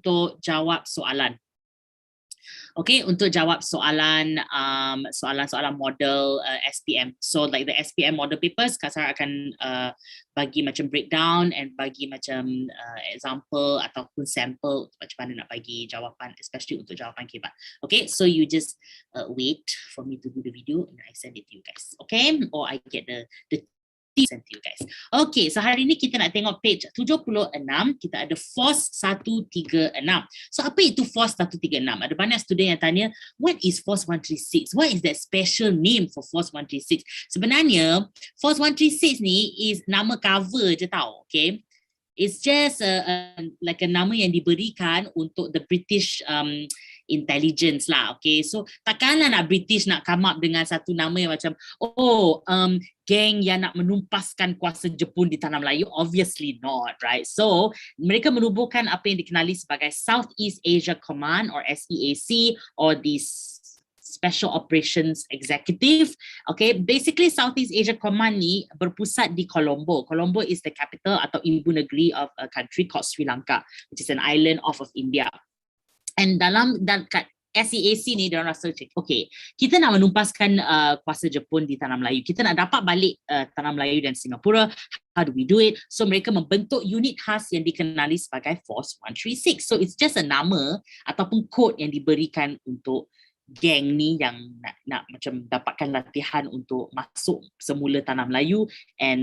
untuk jawab soalan. Okay, untuk jawab soalan soalan-soalan model SPM. So like the SPM model papers, Kak Sarah akan bagi macam breakdown and bagi macam example ataupun sample macam mana nak bagi jawapan, especially untuk jawapan kibat. Okay, so you just wait for me to do the video and I send it to you guys. Okay, or I get the send to you guys. Okay, so hari ni kita nak tengok page 76, kita ada force 136. So apa itu force 136? Ada banyak student yang tanya, what is force 136? What is that special name for force 136? Sebenarnya, force 136 ni is nama cover je tau, okay? It's just like a nama yang diberikan untuk the British intelligence lah, okay? So takkanlah nak British nak come up dengan satu nama yang macam geng yang nak menumpaskan kuasa Jepun di tanah Melayu. Obviously not, right? So mereka menubuhkan apa yang dikenali sebagai Southeast Asia Command or SEAC, or the Special Operations Executive. Okay, basically Southeast Asia Command ni berpusat di Colombo. Colombo is the capital atau ibu negeri of a country called Sri Lanka, which is an island off of India. And kat SEAC ni, diorang rasa, okay, kita nak menumpaskan kuasa Jepun di tanah Melayu. Kita nak dapat balik tanah Melayu dan Singapura. How do we do it? So mereka membentuk unit khas yang dikenali sebagai Force 136. So it's just a nama ataupun kod yang diberikan untuk geng ni yang nak macam dapatkan latihan untuk masuk semula tanah Melayu and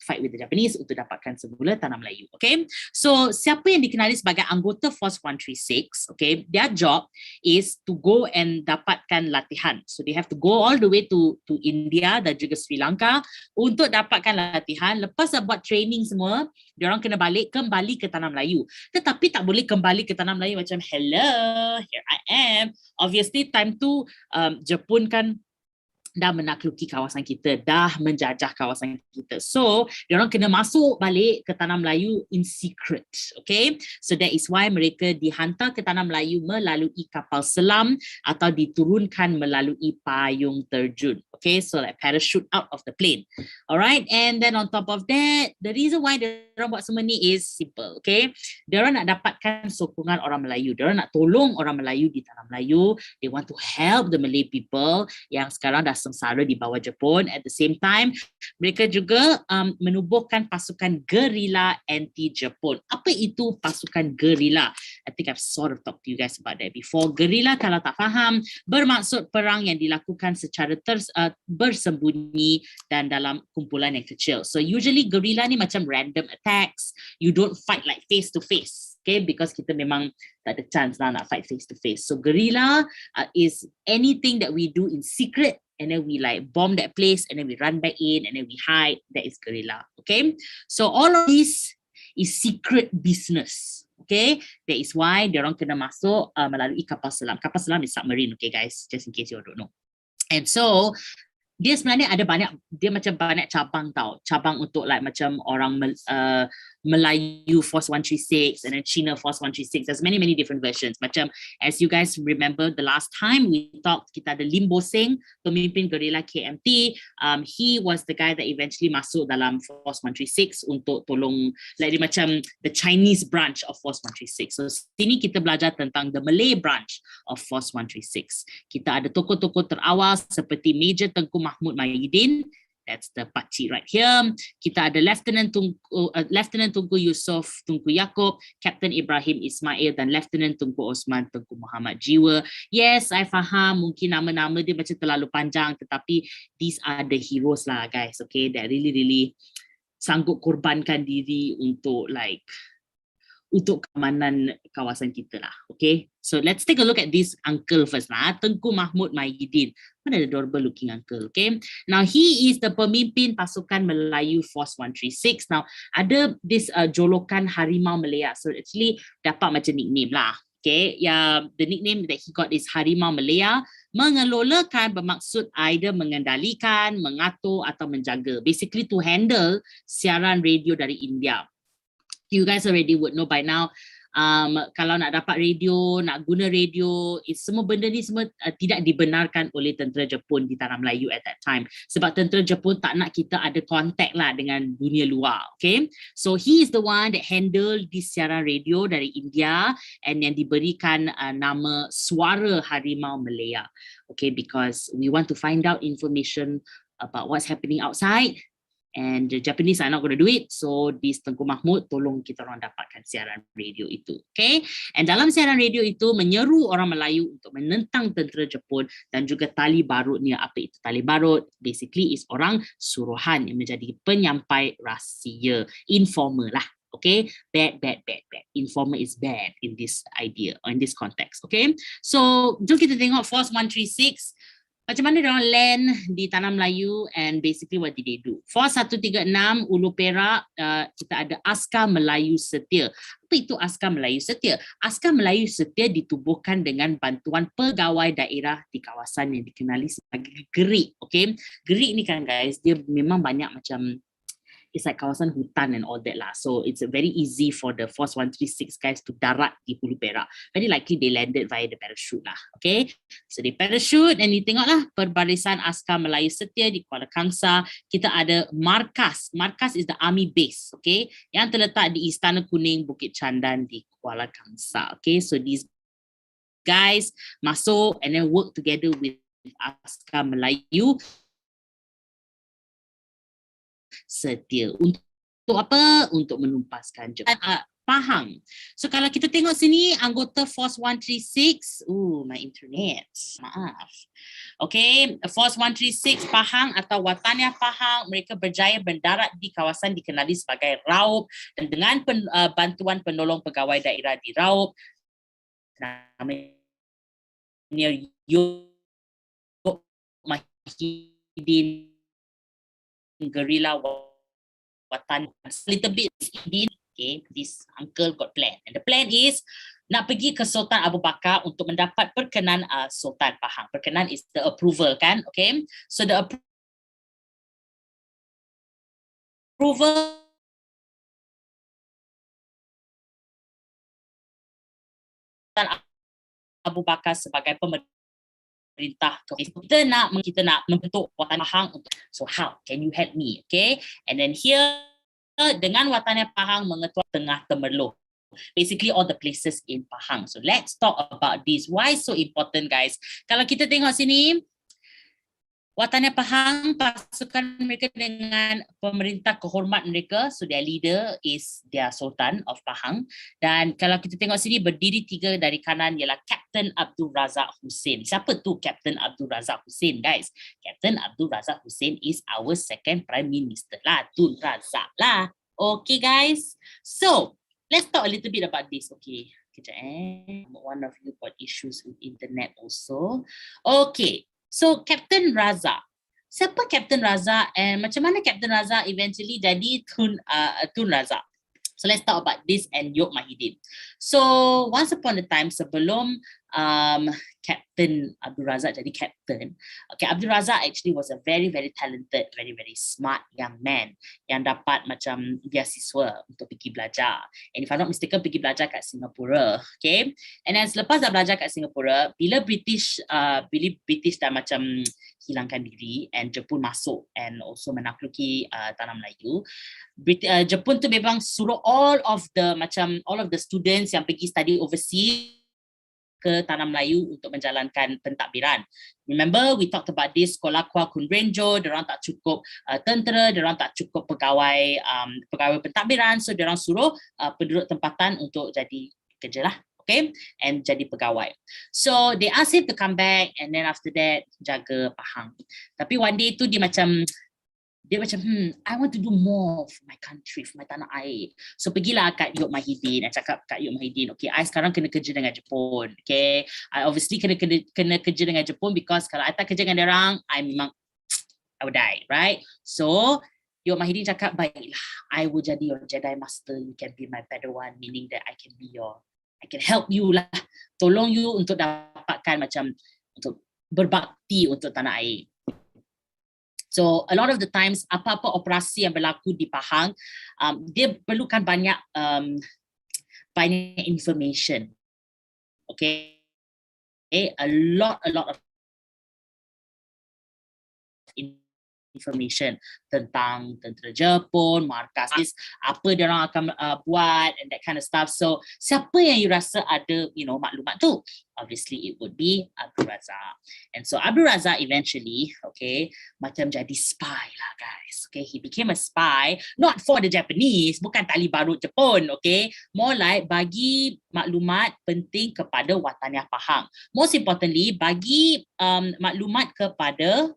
fight with the Japanese untuk dapatkan semula tanah Melayu. Okay, so siapa yang dikenali sebagai anggota Force 136, okay, their job is to go and dapatkan latihan. So they have to go all the way to India dan juga Sri Lanka untuk dapatkan latihan. Lepas dah buat training semua, diorang kena kembali ke tanah Melayu. Tetapi tak boleh kembali ke tanah Melayu macam hello, here I am. Obviously time tu Jepun kan dah menakluki kawasan kita, dah menjajah kawasan kita. So, diorang kena masuk balik ke tanah Melayu in secret. Okay? So, that is why mereka dihantar ke tanah Melayu melalui kapal selam atau diturunkan melalui payung terjun. Okay? So, like parachute out of the plane. Alright? And then on top of that, the reason why diorang buat semua ni is simple. Okay? Diorang nak dapatkan sokongan orang Melayu. Diorang nak tolong orang Melayu di tanah Melayu. They want to help the Malay people yang sekarang dah sengsara di bawah Jepun. At the same time, mereka juga menubuhkan pasukan gerila anti-Jepun. Apa itu pasukan gerila? I think I've sort of talked to you guys about that before. Gerila, kalau tak faham, bermaksud perang yang dilakukan secara bersembunyi dan dalam kumpulan yang kecil. So usually gerila ni macam random attacks. You don't fight like face to face. Okay, because kita memang tak ada chance lah nak fight face to face. So guerrilla is anything that we do in secret and then we like bomb that place and then we run back in and then we hide. That is guerrilla. Okay, so all of this is secret business. Okay, that is why diorang kena masuk melalui kapal selam. Kapal selam is submarine, okay guys, just in case you don't know. And so dia sebenarnya ada macam banyak cabang tau. Cabang untuk like macam orang Melayu Force 136 and then China Force 136. There's many different versions. Macam as you guys remember the last time we talked, kita ada Lim Bo Seng, pemimpin guerrilla KMT. He was the guy that eventually masuk dalam Force 136 untuk tolong, like dia macam the Chinese branch of Force 136. So sini kita belajar tentang the Malay branch of Force 136. Kita ada tokoh-tokoh terawal seperti Major Tengku Mahmud Mahidin. That's the pakcik right here. Kita ada Lieutenant Tunku Yusof Tunku Yaakob, Captain Ibrahim Ismail dan Lieutenant Tunku Osman Tunku Muhammad Jiwa. Yes, I faham mungkin nama-nama dia macam terlalu panjang, tetapi these are the heroes lah guys, okay, that really sanggup korbankan diri untuk keamanan kawasan kita lah, okay? So let's take a look at this uncle first lah, Tengku Mahmud Mahidin. What an adorable looking uncle, okay? Now he is the pemimpin pasukan Melayu Force 136. Now ada this jolokan Harimau Malaya. So actually dapat macam nickname lah, okay? The nickname that he got is Harimau Malaya. Mengelolakan bermaksud either mengendalikan, mengatur atau menjaga. Basically to handle siaran radio dari India. You guys already would know by now, Kalau nak dapat radio, nak guna radio, semua benda ni semua tidak dibenarkan oleh tentera Jepun di Tanah Melayu at that time. Sebab tentera Jepun tak nak kita ada kontak lah dengan dunia luar. Okay, so he is the one that handle di siaran radio dari India and yang diberikan nama Suara Harimau Malaya. Okay, because we want to find out information about what's happening outside. And the Japanese are not going to do it. So di Tengku Mahmud, tolong kita orang dapatkan siaran radio itu. Okay. And dalam siaran radio itu menyeru orang Melayu untuk menentang tentera Jepun dan juga tali barutnya. Apa itu tali barut? Basically is orang suruhan yang menjadi penyampai rahsia. Informer lah. Okay, bad. Informer is bad in this idea or in this context. Okay, so jom kita tengok Force 136. Macam mana diorang land di Tanah Melayu and basically what did they do? Force 136 Ulu Perak, kita ada Askar Melayu Setia. Apa itu Askar Melayu Setia? Askar Melayu Setia ditubuhkan dengan bantuan pegawai daerah di kawasan yang dikenali sebagai Gerik. Okay? Gerik ni kan guys, dia memang banyak macam it's like kawasan hutan and all that lah. So it's very easy for the Force 136 guys to darat di Hulu Perak. Very likely they landed via the parachute lah. Okay. So they parachute and you tengok lah perbarisan Askar Melayu Setia di Kuala Kangsar. Kita ada markas. Markas is the army base. Okay. Yang terletak di Istana Kuning Bukit Candan di Kuala Kangsar. Okay. So these guys masuk and then work together with Askar Melayu Setia. Untuk apa? Untuk menumpaskan Jepun. Pahang. So kalau kita tengok sini, anggota Force 136, my internet, maaf. Okay, Force 136 Pahang atau Wataniah Pahang, mereka berjaya mendarat di kawasan dikenali sebagai Raup dan dengan bantuan penolong pegawai daerah di Raup, namanya Yok Mahidin guerrilla Watan, a little bit okay, this uncle got plan and the plan is nak pergi ke Sultan Abu Bakar untuk mendapat perkenan Sultan Pahang. Perkenan is the approval kan, okay, so the approval Sultan Abu Bakar sebagai pemerintah. Kita nak membentuk Wataniah Pahang. So how can you help me? Okay, and then here dengan Wataniah Pahang mengetua Tengah Temerloh, basically all the places in Pahang. So let's talk about this. Why so important guys? Kalau kita tengok sini, Wataniah Pahang, pasukan mereka dengan pemerintah kehormat mereka, so their leader is their Sultan of Pahang. Dan kalau kita tengok sini, berdiri 3 dari kanan ialah Captain Abdul Razak Hussein. Siapa tu Captain Abdul Razak Hussein guys? Captain Abdul Razak Hussein is our second Prime Minister lah, Tun Razak lah. Okay guys, so let's talk a little bit about this. Okay, kejap one of you got issues with internet also. Okay. So Captain Razak, siapa Captain Razak and macam mana Captain Razak eventually jadi Tun Razak? So let's talk about this and Yok Mahidin. So once upon a time sebelum Captain Abdul Razak jadi captain, okay, Abdul Razak actually was a very talented, very smart young man yang dapat macam beasiswa untuk pergi belajar. And if I'm not mistaken, pergi belajar kat Singapura, okay. And then selepas dah belajar kat Singapura, bila British dah macam hilangkan diri and Jepun masuk and also menakluki Tanah Melayu, Jepun tu memang suruh all of the students yang pergi study overseas ke Tanah Melayu untuk menjalankan pentadbiran. Remember we talked about this, sekolah Kuala Kunrenjo, diorang tak cukup tentera, diorang tak cukup pegawai pentadbiran, so diorang suruh penduduk tempatan untuk jadi kerja lah, okay, and jadi pegawai. So they asked him to come back and then after that jaga Pahang. Tapi one day tu dia macam I want to do more for my country, for my tanah air. So pergilah kat Yok Mahidin dan cakap kat Yok Mahidin, okay, I sekarang kena kerja dengan Jepun, okay, I obviously kena kerja dengan Jepun because kalau I tak kerja dengan diorang, I will die, right? So Yok Mahidin cakap, baiklah, I will jadi your Jedi Master, you can be my Padawan, meaning that I can help you lah, tolong you untuk dapatkan macam untuk berbakti untuk tanah air. So a lot of the times apa-apa operasi yang berlaku di Pahang, dia perlukan banyak banyak information. Okay, a lot of information tentang tentera Jepun, markas, apa dia orang akan buat and that kind of stuff. So siapa yang you rasa ada maklumat tu? Obviously it would be Abdul Razak. And so Abdul Razak eventually, okay, macam jadi spy lah guys. Okay, he became a spy not for the Japanese, bukan tali barut Jepun, okay, more like bagi maklumat penting kepada Wataniah Pahang. Most importantly, bagi maklumat kepada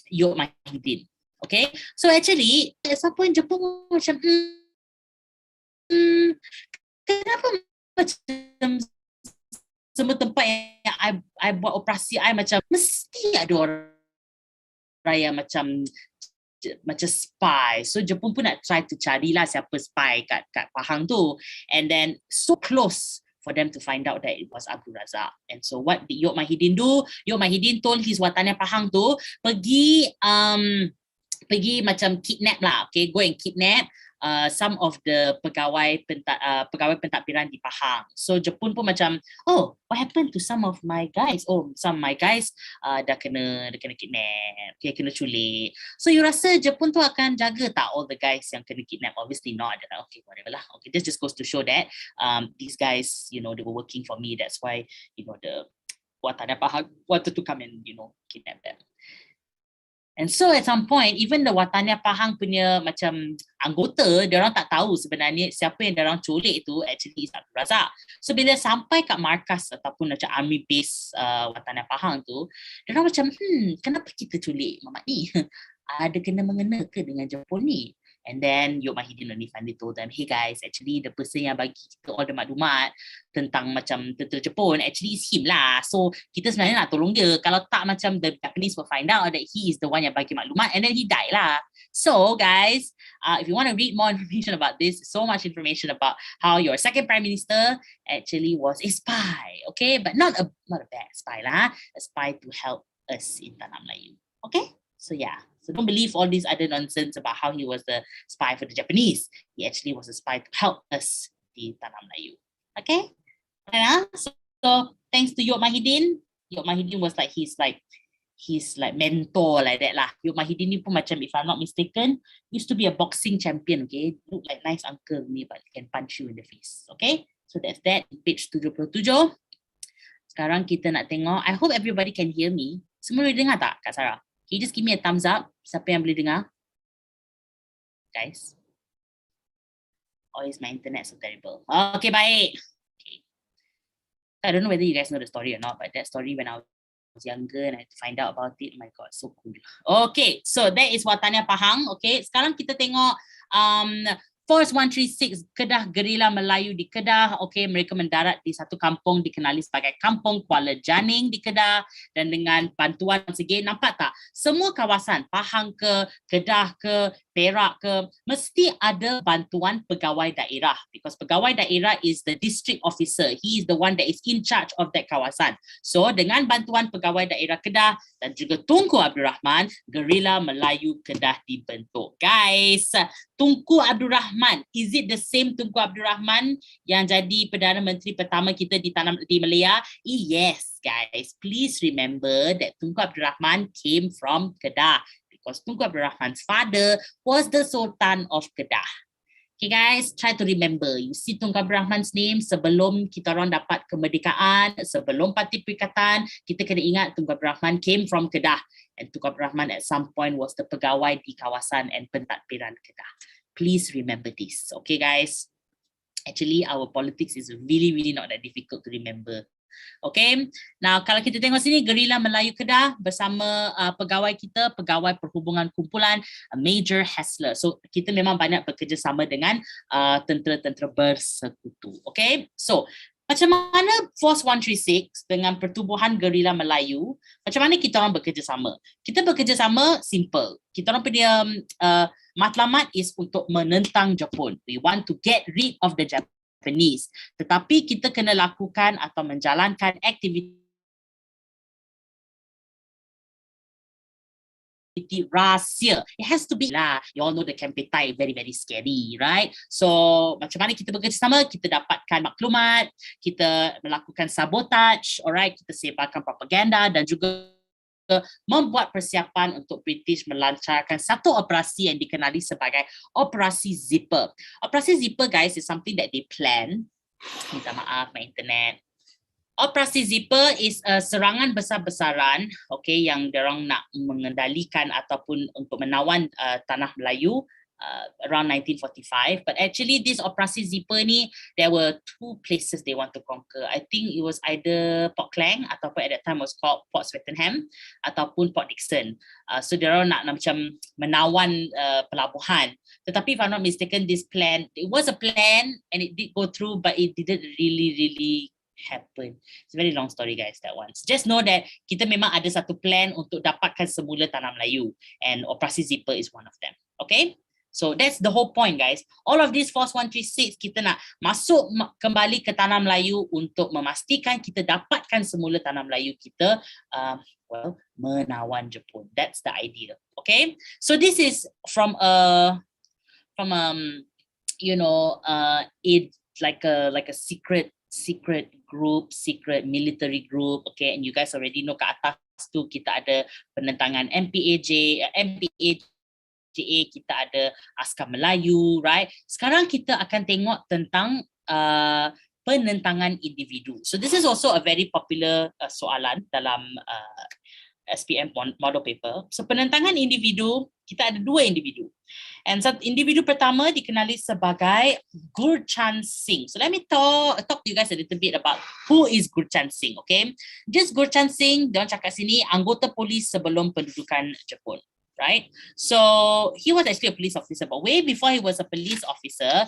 Yok Mahidin. Okay, so actually siapa yang Jepun macam kenapa macam semua tempat yang I buat operasi I macam mesti ada orang yang macam spy. So Jepun pun nak try to carilah siapa spy kat Pahang tu, and then so close for them to find out that it was Abdul Razak. And so what did Yok Mahidin do? Yok Mahidin told his Wataniah Pahang tu pergi macam kidnap lah, okay, go and kidnap some of the pegawai pentadbiran di Pahang. So Jepun pun macam, oh, what happened to some of my guys? Oh, some of my guys dah kena kidnap, okay, kena culik. So you rasa Jepun tu akan jaga tak all the guys yang kena kidnap? Obviously not. They're like, okay, whatever lah. Okay, this just goes to show that these guys, they were working for me. That's why, the Wataniah Pahang wanted to come and, kidnap them. And so at some point, even the Wataniah Pahang punya macam anggota, dia orang tak tahu sebenarnya siapa yang dia orang culik itu actually is Abdul Razak. So bila sampai kat markas ataupun macam army base Wataniah Pahang tu, dia orang macam, kenapa kita culik Mamat ni? Ada kena mengena ke dengan Jepun ni? And then Yok Mahidin only finally told them, hey guys, actually the person yang bagi kita all the maklumat tentang macam tentera Jepun actually is him lah. So kita sebenarnya nak tolong dia. Kalau tak macam the Japanese will find out that he is the one yang bagi maklumat and then he died lah. So guys, if you want to read more information about this, so much information about how your second prime minister actually was a spy, okay? But not a bad spy lah, a spy to help us in Tanah Melayu, okay? So yeah. So don't believe all these other nonsense about how he was the spy for the Japanese. He actually was a spy to help us di Tanah Melayu. Okay? So thanks to Yok Mahidin. Yok Mahidin was like he's like mentor like that lah. Yok Mahidin ni pun macam, if I'm not mistaken, used to be a boxing champion. Okay, look like nice uncle me, but he can punch you in the face. Okay, so that's that. Page 77. Sekarang kita nak tengok. I hope everybody can hear me. Semua boleh dengar tak, Kak Sarah? Can you just give me a thumbs up? Siapa yang boleh dengar? Guys? Or is my internet so terrible? Okay, baik. Okay. I don't know whether you guys know the story or not, but that story when I was younger and I had to find out about it, oh my god, so cool. Okay, so that is Wataniah Pahang. Okay, sekarang kita tengok Force 136 Kedah Gerila Melayu di Kedah. Okay, mereka mendarat di satu kampung dikenali sebagai Kampung Kuala Janing di Kedah, dan dengan bantuan again, nampak tak? Semua kawasan Pahang ke, Kedah ke, Perak ke, mesti ada bantuan pegawai daerah, because pegawai daerah is the district officer. He is the one that is in charge of that kawasan. So dengan bantuan pegawai daerah Kedah dan juga Tunku Abdul Rahman, Gerila Melayu Kedah dibentuk. Guys, Tunku Abdul Rahman, is it the same Tunku Abdul Rahman yang jadi Perdana Menteri pertama kita di Malaya? Yes, guys. Please remember that Tunku Abdul Rahman came from Kedah, because Tunku Abdul Rahman's father was the Sultan of Kedah. Okay guys, try to remember. You see Tunku Abdul Rahman's name sebelum kita orang dapat kemerdekaan, sebelum Parti Perikatan, kita kena ingat Tunku Abdul Rahman came from Kedah. And Tunku Abdul Rahman at some point was the pegawai di kawasan and pentadbiran Kedah. Please remember this. Okay guys, actually our politics is really not that difficult to remember. Okay, now kalau kita tengok sini, Gerila Melayu Kedah bersama pegawai kita, pegawai perhubungan kumpulan, Major Hassler. So kita memang banyak bekerjasama dengan tentera-tentera bersekutu. Okay, so macam mana Force 136 dengan pertubuhan Gerila Melayu, macam mana kita orang bekerjasama? Kita bekerjasama simple. Kita orang punya matlamat is untuk menentang Jepun. We want to get rid of the Japanese. Tetapi kita kena lakukan atau menjalankan aktiviti aktiviti rahsia. It has to be lah. You all know the Kempetai very very scary, right? So macam mana kita bekerjasama, kita dapatkan maklumat, kita melakukan sabotage, alright, kita sebarkan propaganda dan juga membuat persiapan untuk British melancarkan satu operasi yang dikenali sebagai Operasi Zipper. Operasi Zipper, guys, is something that they plan. Minta maaf, my internet. Operasi Zipper is serangan besar-besaran, okay, yang diorang nak mengendalikan ataupun untuk menawan tanah Melayu around 1945. But actually this Operasi Zipper ni, there were two places they want to conquer. I think it was either Port Klang ataupun at that time was called Port Swettenham ataupun Port Dickson. So diorang nak macam menawan pelabuhan. Tetapi if I'm not mistaken, this plan, it was a plan and it did go through, but it didn't really happen. It's a very long story, guys, that one. Just know that kita memang ada satu plan untuk dapatkan semula tanah Melayu, and Operasi Zipper is one of them. Okay? So that's the whole point, guys. All of this Force 136, kita nak masuk kembali ke tanah Melayu untuk memastikan kita dapatkan semula tanah Melayu kita, menawan Jepun. That's the idea. Okay? So this is from it's like a secret group, secret military group, okay, and you guys already know kat atas tu kita ada penentangan MPAJ, kita ada Askar Melayu, right? Sekarang kita akan tengok tentang penentangan individu. So this is also a very popular soalan dalam SPM model paper. So penentangan individu, kita ada dua individu. And individu pertama dikenali sebagai Gurchan Singh. So let me talk to you guys a little bit about who is Gurchan Singh, okay? Just Gurchan Singh, diorang cakap sini, anggota polis sebelum pendudukan Jepun. Right? So he was actually a police officer, but way before he was a police officer,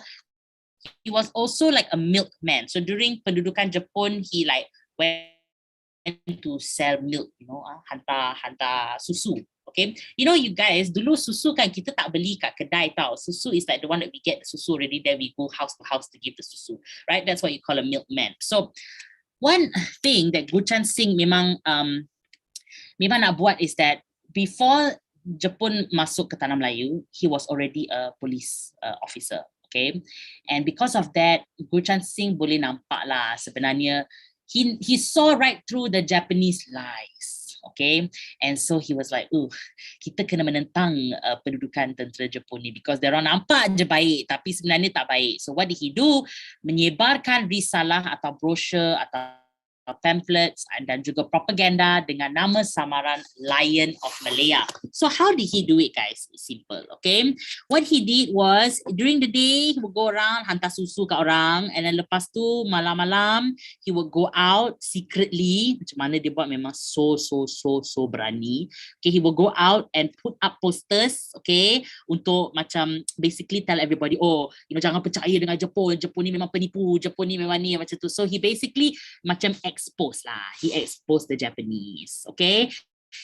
he was also like a milkman. So during pendudukan Jepun, he like went to sell milk, you know, hantar susu. Okay, you know, you guys, dulu susu kan kita tak beli kat kedai tau. Susu is like the one that we get the susu already, then we go house to house to give the susu, right? That's what you call a milkman. So one thing that Gurchan Singh memang nak buat is that before Jepun masuk ke tanah Melayu, he was already a police officer, okay? And because of that, Gurchan Singh boleh nampak lah sebenarnya he saw right through the Japanese lies, okay? And so he was like, kita kena menentang pendudukan tentera Jepun ni because diorang nampak je baik tapi sebenarnya tak baik. So what did he do? Menyebarkan risalah atau brochure atau pamphlets dan juga propaganda dengan nama samaran Lion of Malaya. So how did he do it, guys? It's simple, okay? What he did was, during the day, he would go around, hantar susu kat orang, and then lepas tu, malam-malam, he would go out secretly. Macam mana dia buat memang so berani. Okay, he would go out and put up posters, okay, untuk macam basically tell everybody, jangan percaya dengan Jepun. Jepun ni memang penipu. Jepun ni memang ni, macam tu. So he basically macam exposed lah. He exposed the Japanese, okay?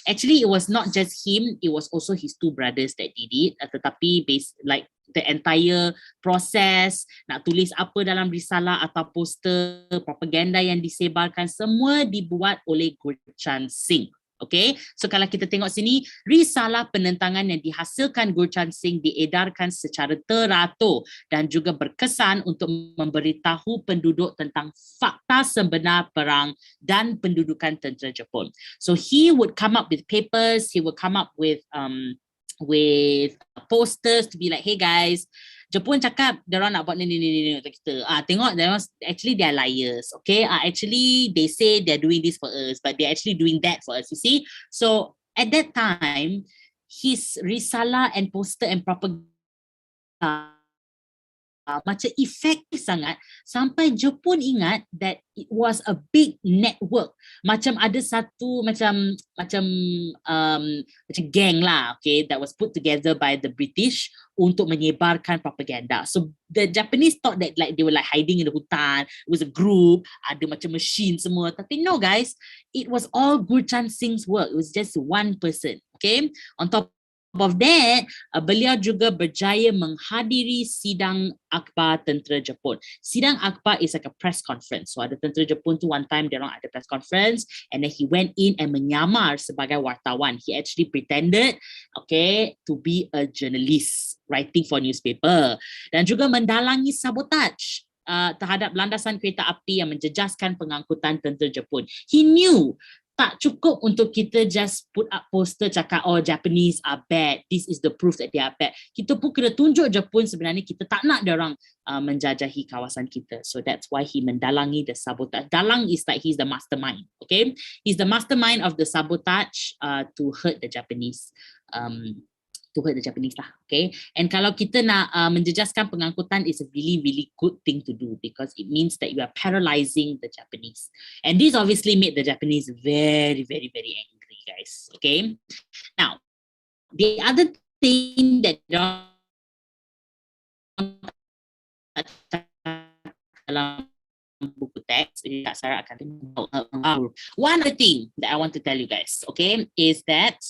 Actually, it was not just him, it was also his two brothers that did it. Tetapi like the entire process, nak tulis apa dalam risalah atau poster, propaganda yang disebarkan, semua dibuat oleh Gurchan Singh. Okay, so kalau kita tengok sini, risalah penentangan yang dihasilkan Gurchan Singh diedarkan secara teratur dan juga berkesan untuk memberitahu penduduk tentang fakta sebenar perang dan pendudukan tentera Jepun. So he would come up with papers, he would come up with posters to be like, hey guys, Jepun cakap diorang nak buat ni untuk kita. Tengok, actually they're liars, okay? Actually they say they're doing this for us, but they're actually doing that for us, you see? So at that time, his risalah and poster and propaganda macam efektif sangat sampai Jepun ingat that it was a big network, macam ada satu macam gang lah, okay, that was put together by the British untuk menyebarkan propaganda. So the Japanese thought that like they were like hiding in the hutan, it was a group, ada macam machine semua, tapi no guys, it was all Gurchan Singh's work. It was just one person, okay? On top of that, beliau juga berjaya menghadiri sidang akhbar tentera Jepun. Sidang akhbar is like a press conference. So ada tentera Jepun tu one time dia orang ada press conference and then he went in and menyamar sebagai wartawan. He actually pretended, okay, to be a journalist writing for newspaper dan juga mendalangi sabotage terhadap landasan kereta api yang menjejaskan pengangkutan tentera Jepun. He knew tak cukup untuk kita just put up poster cakap, oh Japanese are bad, this is the proof that they are bad. Kita pun kena tunjuk Jepun sebenarnya kita tak nak diorang menjajahi kawasan kita. So that's why he mendalangi the sabotage. Dalang is like he's the mastermind, okay? He's the mastermind of the sabotage to hurt the Japanese. Lah, okay? And kalau kita nak menjejaskan pengangkutan, is a really, really good thing to do because it means that you are paralyzing the Japanese. And this obviously made the Japanese very, very, very angry, guys, okay? Now, the other thing that dalam buku teks, Kak Sarah akan one other thing that I want to tell you guys, okay, is that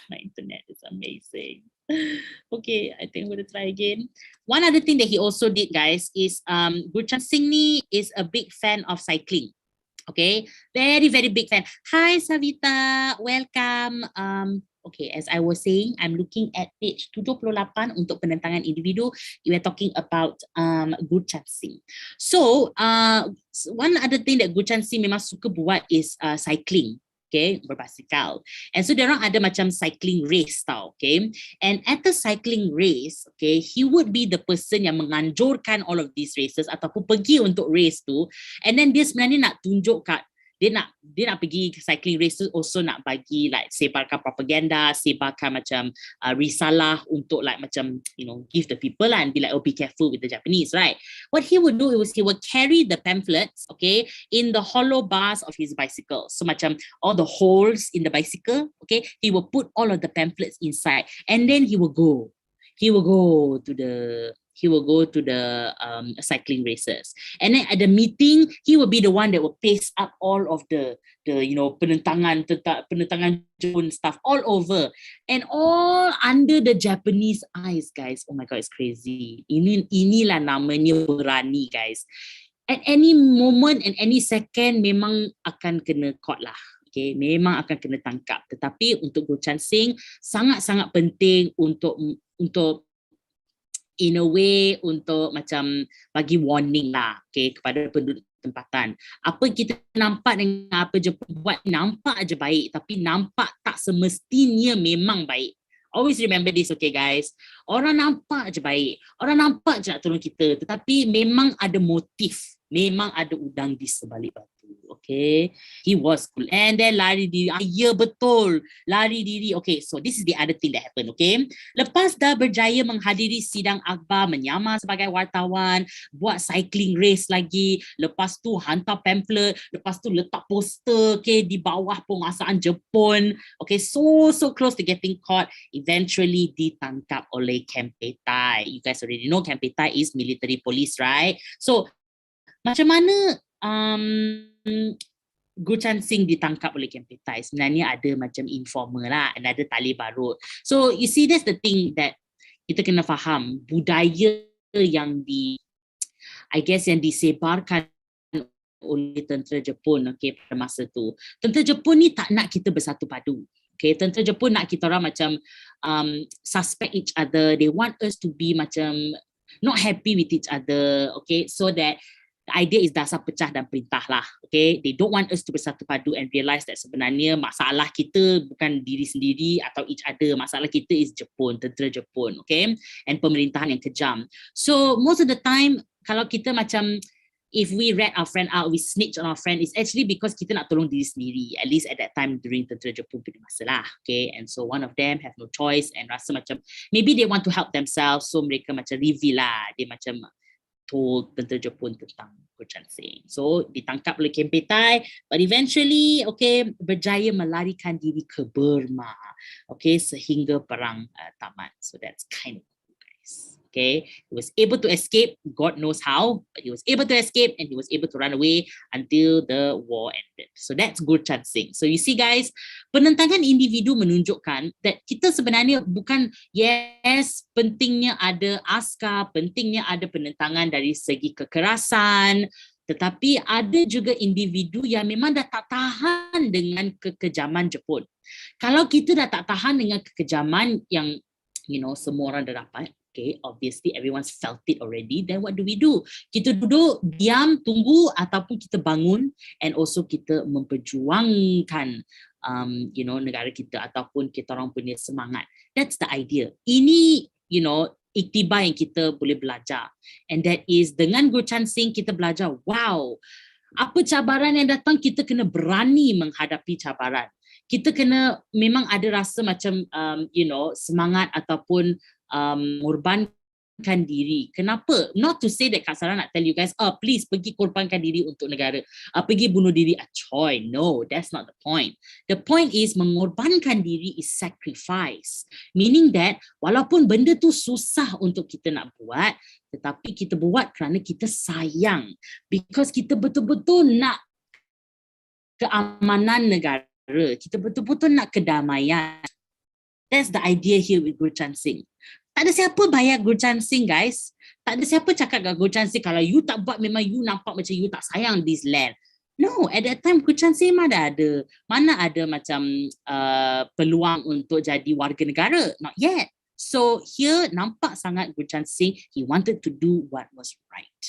my internet is amazing. Okay, I think I'm going to try again. One other thing that he also did, guys, is Gurchan Singh ni is a big fan of cycling. Okay, very, very big fan. Hi, Savita. Welcome. Okay, as I was saying, I'm looking at page 78 untuk penentangan individu. You are talking about Gurchan Singh. So, one other thing that Gurchan Singh memang suka buat is cycling. Okay, berbasikal. And so dia orang ada macam cycling race tau, okay? And at the cycling race, okay, he would be the person yang menganjurkan all of these races ataupun pergi untuk race tu. And then dia sebenarnya nak tunjuk kat dia nak pergi cycling race tu also nak bagi like sebarkan propaganda, sebarkan macam risalah untuk like macam, you know, give the people lah and be like, oh, be careful with the Japanese, right? What he would do is he would carry the pamphlets, okay, in the hollow bars of his bicycle. So macam all the holes in the bicycle, okay, he will put all of the pamphlets inside and then he will go to the cycling races. And then at the meeting, he will be the one that will paste up all of the you know, penentangan Jepun stuff all over. And all under the Japanese eyes, guys. Oh my God, it's crazy. Inilah namanya berani, guys. At any moment and any second, memang akan kena caught lah. Okay, memang akan kena tangkap. Tetapi untuk Gurchan Singh, sangat-sangat penting untuk in a way untuk macam bagi warning lah, okay, kepada penduduk tempatan. Apa kita nampak dengan apa Jepun buat nampak aja baik, tapi nampak tak semestinya memang baik. Always remember this, okay guys. Orang nampak aja baik, orang nampak je nak tolong kita, tetapi memang ada motif, memang ada udang di sebalik batu. Okay, he was cool. And then lari diri, ya betul, lari diri. Okay, so this is the other thing that happened, okay. Lepas dah berjaya menghadiri sidang akhbar, menyamar sebagai wartawan, buat cycling race lagi, lepas tu hantar pamphlet, lepas tu letak poster, okay, di bawah penguasaan Jepun, okay, so close to getting caught, eventually ditangkap oleh Kempetai. You guys already know Kempetai is military police, right? So, macam mana Gurchan Singh ditangkap oleh Kempetai? Sebenarnya ada macam informer lah, and ada tali barut. So you see, that's the thing that kita kena faham, budaya yang yang disebarkan oleh tentera Jepun, okay, pada masa tu. Tentera Jepun ni tak nak kita bersatu padu. Okay, tentera Jepun nak kita orang macam suspect each other. They want us to be macam not happy with each other, okay, so that the idea is dasar pecah dan perintah lah, okay. They don't want us to bersatu padu and realize that sebenarnya masalah kita bukan diri sendiri atau each other. Masalah kita is Jepun, tentera Jepun, okay, and pemerintahan yang kejam. So most of the time, kalau kita macam, if we rat our friend out, we snitch on our friend, it's actually because kita nak tolong diri sendiri, at least at that time during tentera Jepun punya masa lah, okay. And so one of them have no choice and rasa macam, maybe they want to help themselves, so mereka macam reveal lah, dia macam told tentera Jepun tentang Gurchan Singh. So ditangkap oleh Kempetai, but eventually, okay, berjaya melarikan diri ke Burma, okay, sehingga perang tamat. So that's kind of cool, guys. Okay, he was able to escape, God knows how, but he was able to escape and he was able to run away until the war ended. So that's Gurchan Singh. So you see guys, penentangan individu menunjukkan that kita sebenarnya bukan, yes, pentingnya ada askar, pentingnya ada penentangan dari segi kekerasan, tetapi ada juga individu yang memang dah tak tahan dengan kekejaman Jepun. Kalau kita dah tak tahan dengan kekejaman yang, you know, semua orang dah dapat, okay, obviously everyone's felt it already, then what do? Kita duduk, diam, tunggu, ataupun kita bangun and also kita memperjuangkan you know, negara kita ataupun kita orang punya semangat. That's the idea. Ini, you know, iktibar yang kita boleh belajar. And that is, dengan Gurchan Singh kita belajar, wow, apa cabaran yang datang, kita kena berani menghadapi cabaran. Kita kena memang ada rasa macam, you know, semangat ataupun korbankan diri. Kenapa? Not to say that Kak Sarah nak tell you guys, oh please pergi korbankan diri untuk negara, pergi bunuh diri, coy. No, that's not the point. The point is mengorbankan diri is sacrifice. Meaning that walaupun benda tu susah untuk kita nak buat, tetapi kita buat kerana kita sayang. Because kita betul-betul nak keamanan negara. Kita betul-betul nak kedamaian. That's the idea here with Gurchan Singh. Tak ada siapa bayar Gurchan Singh, guys. Tak ada siapa cakap kat Gurchan Singh, kalau you tak buat memang you nampak macam you tak sayang this land. No, at that time Gurchan Singh mana ada macam peluang untuk jadi warga negara. Not yet. So here nampak sangat Gurchan Singh, he wanted to do what was right.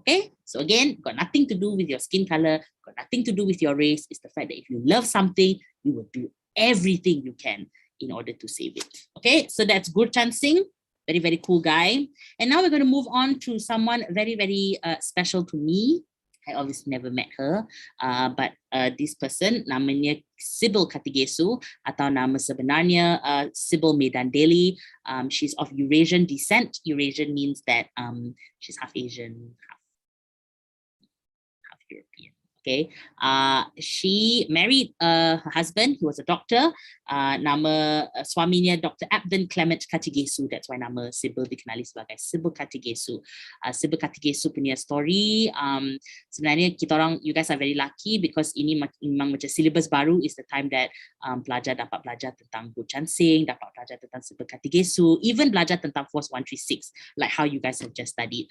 Okay, so again, got nothing to do with your skin color, got nothing to do with your race. It's the fact that if you love something, you will do everything you can in order to save it. Okay, so that's Gurchan Singh, very, very cool guy. And now we're going to move on to someone very, very special to me. I obviously never met her, but this person namanya Sibyl Katigesu, atau nama sebenarnya Sibyl Medandeli. She's of Eurasian descent. Eurasian means that she's half Asian, half European. Okay, she married her husband, who was a doctor. Nama suaminya Dr. Abden Clement Katigesu. That's why nama Sibyl dikenali sebagai Sibyl Katigesu. Sibyl Katigesu punya story, sebenarnya kita orang, you guys are very lucky because ini memang macam syllabus baru, is the time that pelajar dapat belajar tentang Gurchan Singh, dapat belajar tentang Sibyl Katigesu, even belajar tentang Force 136, like how you guys have just studied.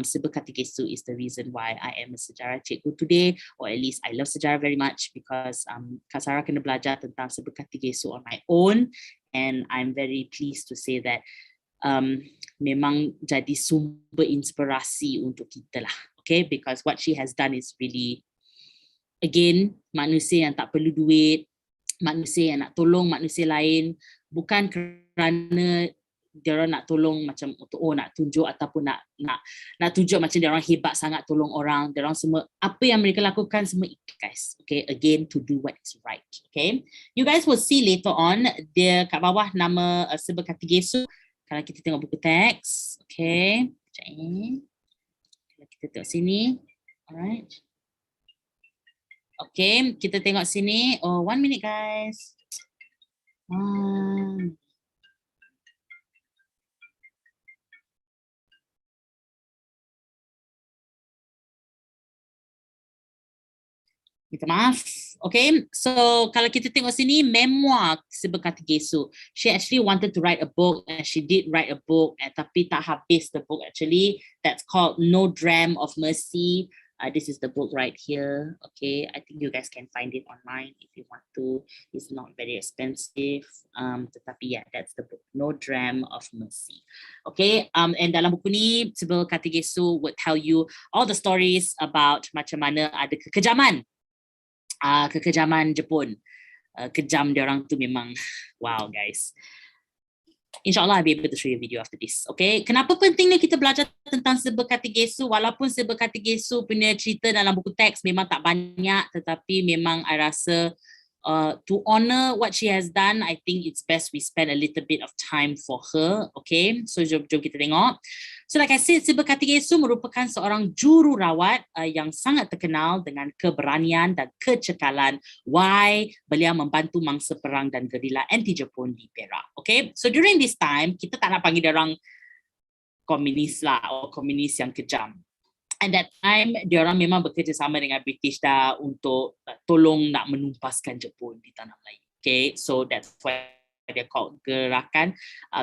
Sibyl Katigesu is the reason why I am a sejarah cikgu today, or at least I love sejarah very much, because Kak Sarah kena belajar tentang Sibyl Katigesu on my own, and I'm very pleased to say that memang jadi sumber inspirasi untuk kita lah, okay, because what she has done is really, again, manusia yang tak perlu duit, manusia yang nak tolong manusia lain, bukan kerana dia orang nak tolong macam untuk nak tunjuk ataupun nak tunjuk macam dia orang hebat sangat tolong orang. Dia orang semua apa yang mereka lakukan semua ikhlas. Okay, again, to do what is right. Okay, you guys will see later on, dia kat bawah nama Sibyl Katigesu. Kalau kita tengok buku teks, okay, kalau kita tengok sini, alright. Okay, kita tengok sini. Oh, 1 minute guys. Minta maaf. Okay, so kalau kita tengok sini, memoir Sibyl Katigesu. She actually wanted to write a book, and she did write a book, tapi tak habis the book actually. That's called No Dram of Mercy. This is the book right here. Okay, I think you guys can find it online if you want to. It's not very expensive. Tetapi yeah, that's the book, No Dram of Mercy. Okay, and dalam buku ni, Sibyl Katigesu would tell you all the stories about macam mana ada kekejaman Jepun. Kejam dia orang tu memang wow guys. InsyaAllah I'll be able to show you a video after this. Okay, kenapa pentingnya kita belajar tentang Sibyl Katigesu? Walaupun Sibyl Katigesu punya cerita dalam buku teks memang tak banyak, tetapi memang I rasa to honor what she has done, I think it's best we spend a little bit of time for her. Okay, so jom kita tengok. So like I said, Sibyl Katigesu merupakan seorang jururawat yang sangat terkenal dengan keberanian dan kecekalan. Why? Beliau membantu mangsa perang dan gerila anti-Jepun di Perak. Okay, so during this time, kita tak nak panggil dia orang komunis lah, atau komunis yang kejam. At that time, diorang memang bekerjasama dengan British dah untuk tolong nak menumpaskan Jepun di tanah Melayu. Okay, so that's why they're called gerakan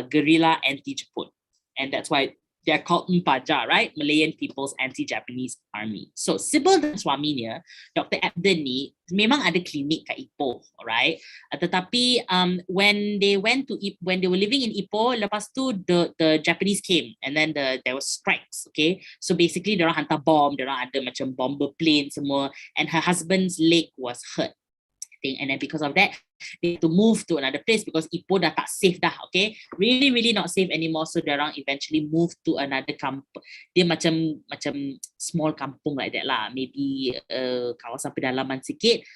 guerrilla anti-Jepun. And that's why they're called MPAJA, right? Malayan People's Anti-Japanese Army. So Sybil dan suaminya, Dr. Abden ni, memang ada klinik kat Ipoh, alright? Tetapi when they were living in Ipoh, lepas tu the Japanese came and then there was strikes, okay? So basically diorang hantar bom, diorang ada macam bomber plane semua, and her husband's leg was hurt. And then because of that, they had to move to another place because Ipoh dah tak safe dah, okay? Really, really not safe anymore. So diorang eventually moved to another kampung. Dia macam small kampung like that lah. Maybe kawasan pedalaman sikit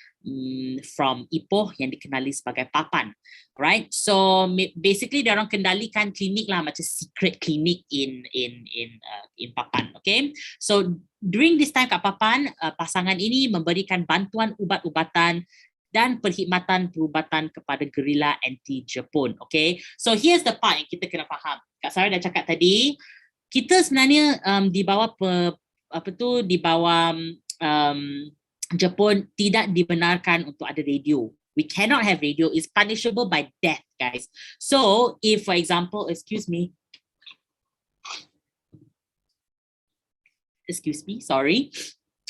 from Ipoh yang dikenali sebagai Papan, right? So basically diorang kendalikan klinik lah, macam secret klinik in Papan, okay? So during this time kat Papan, pasangan ini memberikan bantuan ubat-ubatan dan perkhidmatan perubatan kepada gerila anti-Jepun. Okay, so here's the part yang kita kena faham. Kak Sarah dah cakap tadi, kita sebenarnya di bawah di bawah Jepun tidak dibenarkan untuk ada radio. We cannot have radio. It's punishable by death, guys. So if, for example, excuse me, sorry.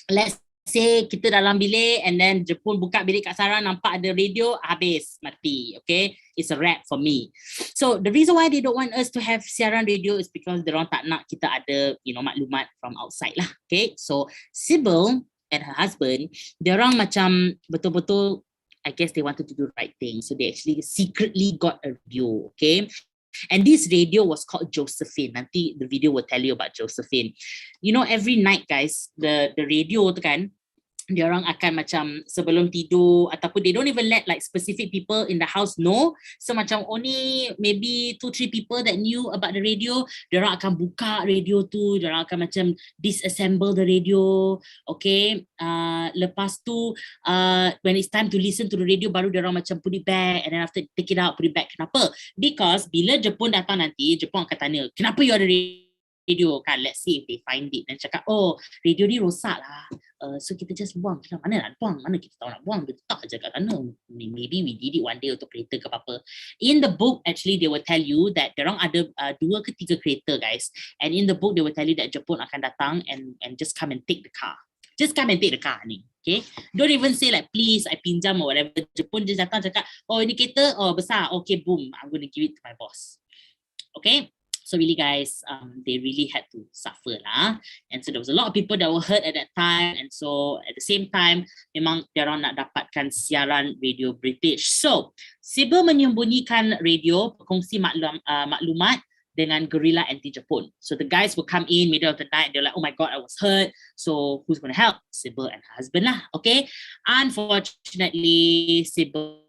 Let's say kita dalam bilik and then Jepun buka bilik Kak Sarah, nampak ada radio, habis, mati, okay? It's a wrap for me. So the reason why they don't want us to have siaran radio is because diorang tak nak kita ada, maklumat from outside lah, okay? So Sybil and her husband, diorang macam betul-betul, I guess they wanted to do the right thing. So they actually secretly got a radio, okay? And this radio was called Josephine. Nanti the video will tell you about Josephine. Every night, guys, the radio tu kan, diorang akan macam sebelum tidur, ataupun they don't even let like specific people in the house know. So macam only maybe 2-3 people that knew about the radio, diorang akan buka radio tu, diorang akan macam disassemble the radio, okay? Lepas tu, when it's time to listen to the radio, baru diorang macam put it back, and then after take it out, put it back. Kenapa? Because bila Jepun datang nanti, Jepun akan tanya, kenapa you ada radio kan? Let's see if they find it. Dan cakap, oh, radio ni rosak lah. So kita just buang. Mana nak buang? Mana kita tahu nak buang? Kita letak je kat sana. Maybe we did it one day untuk kereta ke apa-apa. In the book, actually, they will tell you that diorang ada 2 ke 3 kereta, guys. And in the book, they will tell you that Jepun akan datang and just come and take the car. Just come and take the car ni. Okay? Don't even say like, please, I pinjam or whatever. Jepun just datang cakap, oh, ini kereta, oh, besar. Okay, boom. I'm going to give it to my boss. Okay? So really, guys, they really had to suffer lah. And so there was a lot of people that were hurt at that time. And so at the same time, memang diorang nak dapatkan siaran radio British. So Sybil menyembunyikan radio, berkongsi maklumat dengan guerrilla anti-Jepun. So the guys will come in middle of the night. They're like, oh my God, I was hurt. So who's going to help? Sybil and her husband lah. Okay. Unfortunately, Sybil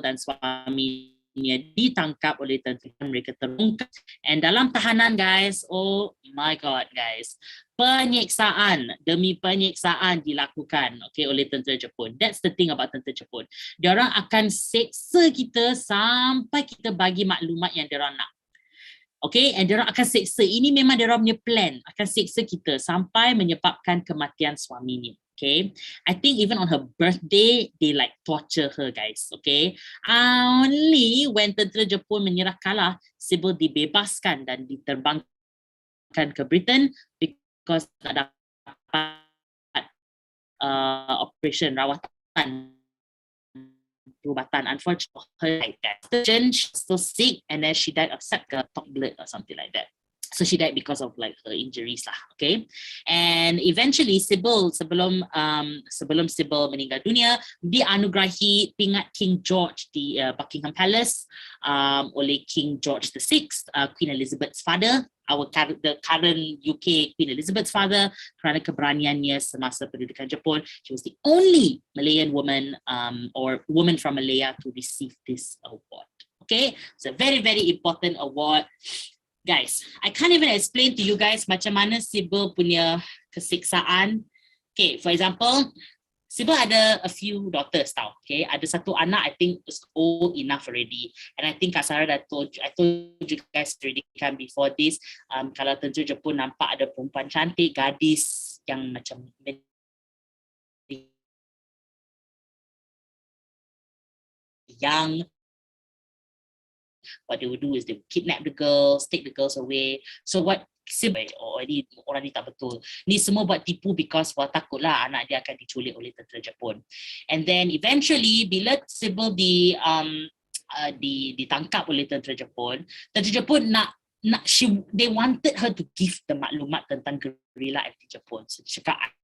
dan suami ditangkap oleh tentera, mereka terungkap, and dalam tahanan, guys, oh my God, guys, penyiksaan demi penyiksaan dilakukan, okay, oleh tentera Jepun. That's the thing about tentera Jepun. Diorang akan seksa kita sampai kita bagi maklumat yang diorang nak. Okay, and diorang akan seksa. Ini memang diorang punya plan, akan seksa kita sampai menyebabkan kematian suaminya. Okay, I think even on her birthday, they like torture her, guys. Okay, only when tentera Jepun menyerah kalah, Sybil dibebaskan dan diterbangkan ke Britain because tak dapat operation rawatan perubatan. Unfortunately, she was still sick, and then she died of septic blood or something like that. So she died because of like her injuries lah, okay? And eventually Sybil, sebelum Sybil meninggal dunia, dianugerahi pingat King George di Buckingham Palace oleh King George VI, Queen Elizabeth's father, the current UK Queen Elizabeth's father, kerana keberaniannya semasa pendudukan Jepun. She was the only Malayan woman or woman from Malaya to receive this award. Okay, it's a very, very important award. Guys, I can't even explain to you guys macam mana Sybil punya kesiksaan. Okay, for example, Sibyl ada a few daughters tau, okay? Ada satu anak I think is old enough already. And I think Kak Sarah I told you guys already kan before this, kalau tentera Jepun nampak ada perempuan cantik, gadis yang macam young, what they would do is they would kidnap the girls, take the girls away. So what ini orang ni tak betul. Ni semua buat tipu because takutlah anak dia akan diculik oleh tentera Jepun. And then eventually bila Sibyl ditangkap oleh tentera Jepun they wanted her to give the maklumat tentang guerrilla anti Jepun. So dia cakap,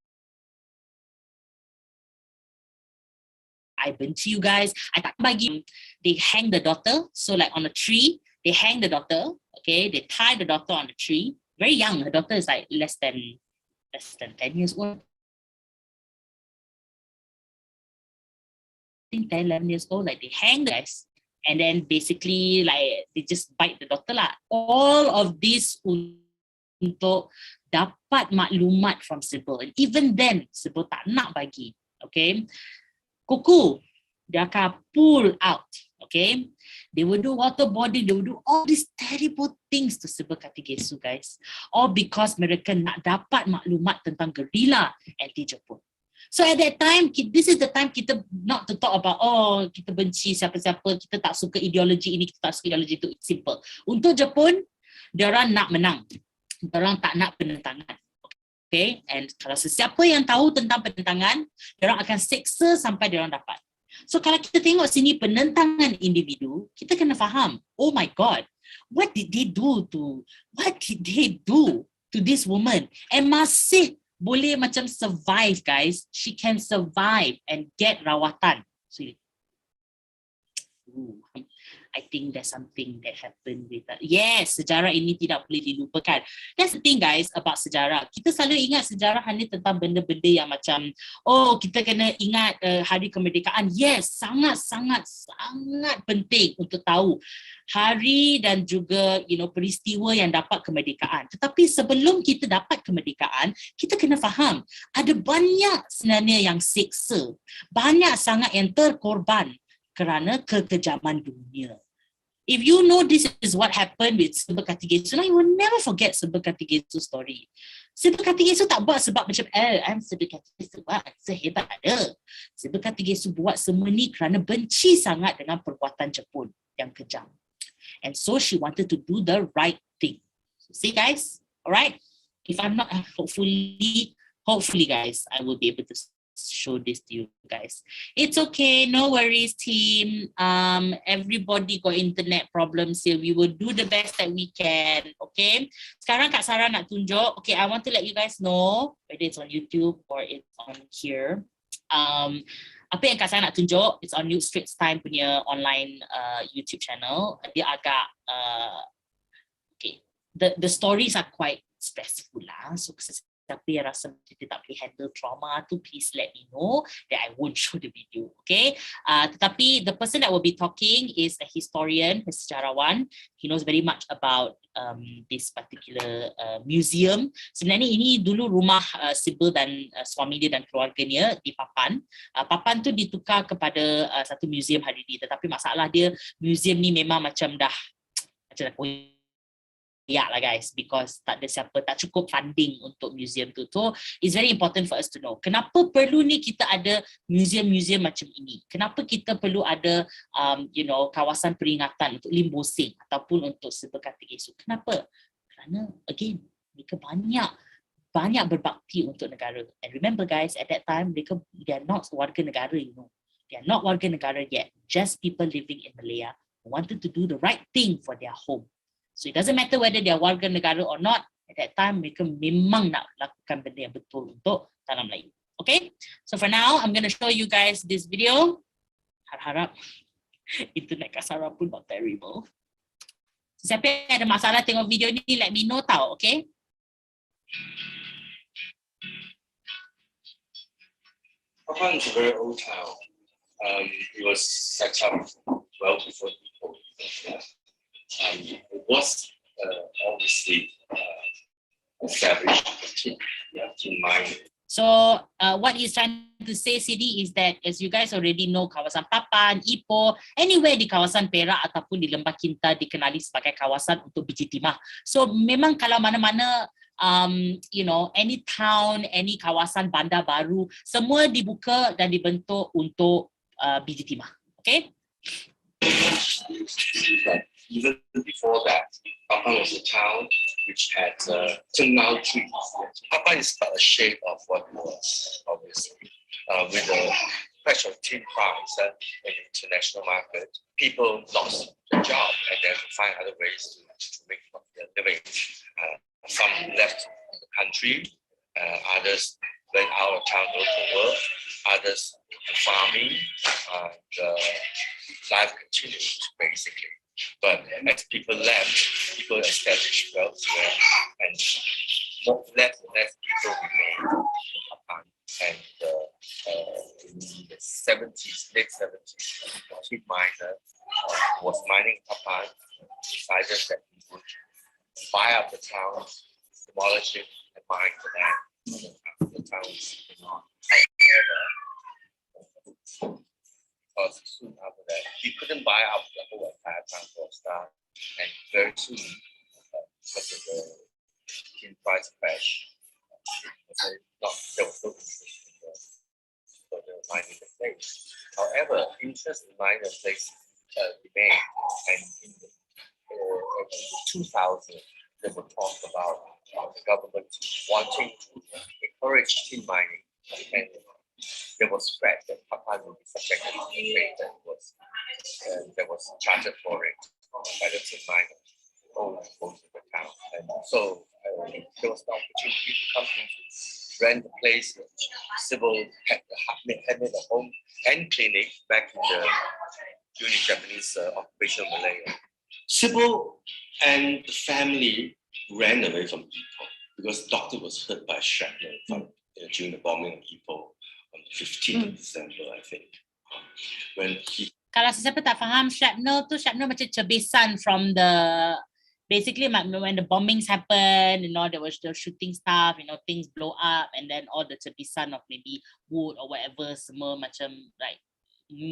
I benci you guys, I tak bagi. They hang the daughter, so like on a tree, they hang the daughter, okay, they tie the daughter on the tree, very young, her daughter is like less than 10 years old. I think 10, 11 years old, like they hang the guys, and then basically like they just bite the daughter lah. All of this untuk dapat maklumat from Sibyl, and even then Sibyl tak nak bagi, okay. Kuku, dia akan pull out, okay. They will do waterboarding, they will do all these terrible things to Sibyl Karthigesu, guys. All because mereka nak dapat maklumat tentang guerrilla anti-Jepun. So at that time, this is the time kita not to talk about, oh kita benci siapa-siapa, kita tak suka ideologi ini, kita tak suka ideologi itu. It's simple. Untuk Jepun, diorang nak menang. Diorang tak nak penentangan. Okay, and kalau sesiapa yang tahu tentang penentangan, diorang akan seksa sampai diorang dapat. So kalau kita tengok sini penentangan individu, kita kena faham, oh my God, what did they do to this woman? And masih boleh macam survive, guys. She can survive and get rawatan. So, I think there's something that happened with her. Yes, sejarah ini tidak boleh dilupakan. That's the thing, guys, about sejarah. Kita selalu ingat sejarah hanya tentang benda-benda yang macam, oh kita kena ingat hari kemerdekaan. Yes, sangat penting untuk tahu hari dan juga peristiwa yang dapat kemerdekaan. Tetapi sebelum kita dapat kemerdekaan, kita kena faham ada banyak sebenarnya yang seksa, banyak sangat yang terkorban kerana kekejaman dunia. If you know this is what happened with Sibyl Karthigesu, you will never forget Sibyl Karthigesu story. Sibyl Karthigesu tak buat sebab macam, I'm Sibyl Karthigesu, sehebat ada. Sibyl Karthigesu buat semua ni kerana benci sangat dengan perbuatan Jepun yang kejam. And so she wanted to do the right thing. See, guys? Alright? If I'm not, hopefully guys, I will be able to show this to you guys. It's okay, no worries, team. Everybody got internet problems here. We will do the best that we can. Okay. Sekarang Kak Sarah nak tunjuk. Okay, I want to let you guys know whether it's on YouTube or it's on here. Apa yang Kak Sarah nak tunjuk? It's on New Straits Time punya online YouTube channel. Dia agak okay. The stories are quite stressful lah. So siapa yang rasa dia tak boleh handle trauma tu, please let me know that I won't show the video, okay? Tetapi the person that will be talking is a historian, a sejarawan. He knows very much about this particular museum. Sebenarnya ini dulu rumah Sibyl dan suami dia dan keluarganya di Papan. Papan tu ditukar kepada satu museum hari ini. Tetapi masalah dia, museum ni memang macam dah lah guys, because tak cukup funding untuk museum tu. So it's very important for us to know kenapa perlu ni kita ada museum-museum macam ini. Kenapa kita perlu ada kawasan peringatan untuk Limbosing ataupun untuk Sibyl Karthigesu. Kenapa? Kerana again, mereka banyak berbakti untuk negara. And remember guys, at that time they are not warga negara, They are not warga negara yet. Just people living in Malaya who wanted to do the right thing for their home. So it doesn't matter whether they are warga negara or not, at that time mereka memang nak lakukan benda yang betul untuk tanah Melayu. Okay? So for now, I'm going to show you guys this video. Harap-harap internet Kak Sarah pun not terrible. So, siapa yang ada masalah tengok video ni, let me know tau, okay? Papan is a very old town. It was set up well before people. It was obviously established in mind So what he's trying to say, Sidi, is that as you guys already know, kawasan Papan, Ipoh, anywhere di kawasan Perak ataupun di Lembah Kinta dikenali sebagai kawasan untuk biji timah. So memang kalau mana-mana you know, any town, any kawasan bandar baru, semua dibuka dan dibentuk untuk biji timah. Okay? Even before that, Papan was a town which had Tengau trees. Papan is but a shape of what was, obviously. With the price of tin price in the international market, people lost their job and then find other ways to make their living. Some left the country, others went out of town to work, others to farming, and life continued basically. But as people left, people established elsewhere, and less and less people remained in Papan. And in the 70s, late 70s, a kid miner was mining Papan, decided that he would buy up the town, demolish it, and mine the land after the towns. Because soon after that, he couldn't buy up the whole entire town for a start, and very soon, because of the tin price crash, there was no interest for the mining the place. However, interest in mining the place remained, and in the 2000, there were talk about the government wanting to encourage tin mining, and there was threat that Papan would be subjected to trade that was chartered for it by the tin miner owned most of the town. And so there was an opportunity to come in to rent the place. Civil had made a home and clinic back in during the Japanese occupation of Malaya. Sybil and the family ran away from Ipoh because the doctor was hurt by shrapnel during the bombing of Ipoh on the 15th of December, I think. When he... Kalau sesiapa tak faham, shrapnel macam cebisan from the, basically when the bombings happen, you know, there was the shooting stuff, you know, things blow up, and then all the cebisan of maybe wood or whatever, semua macam like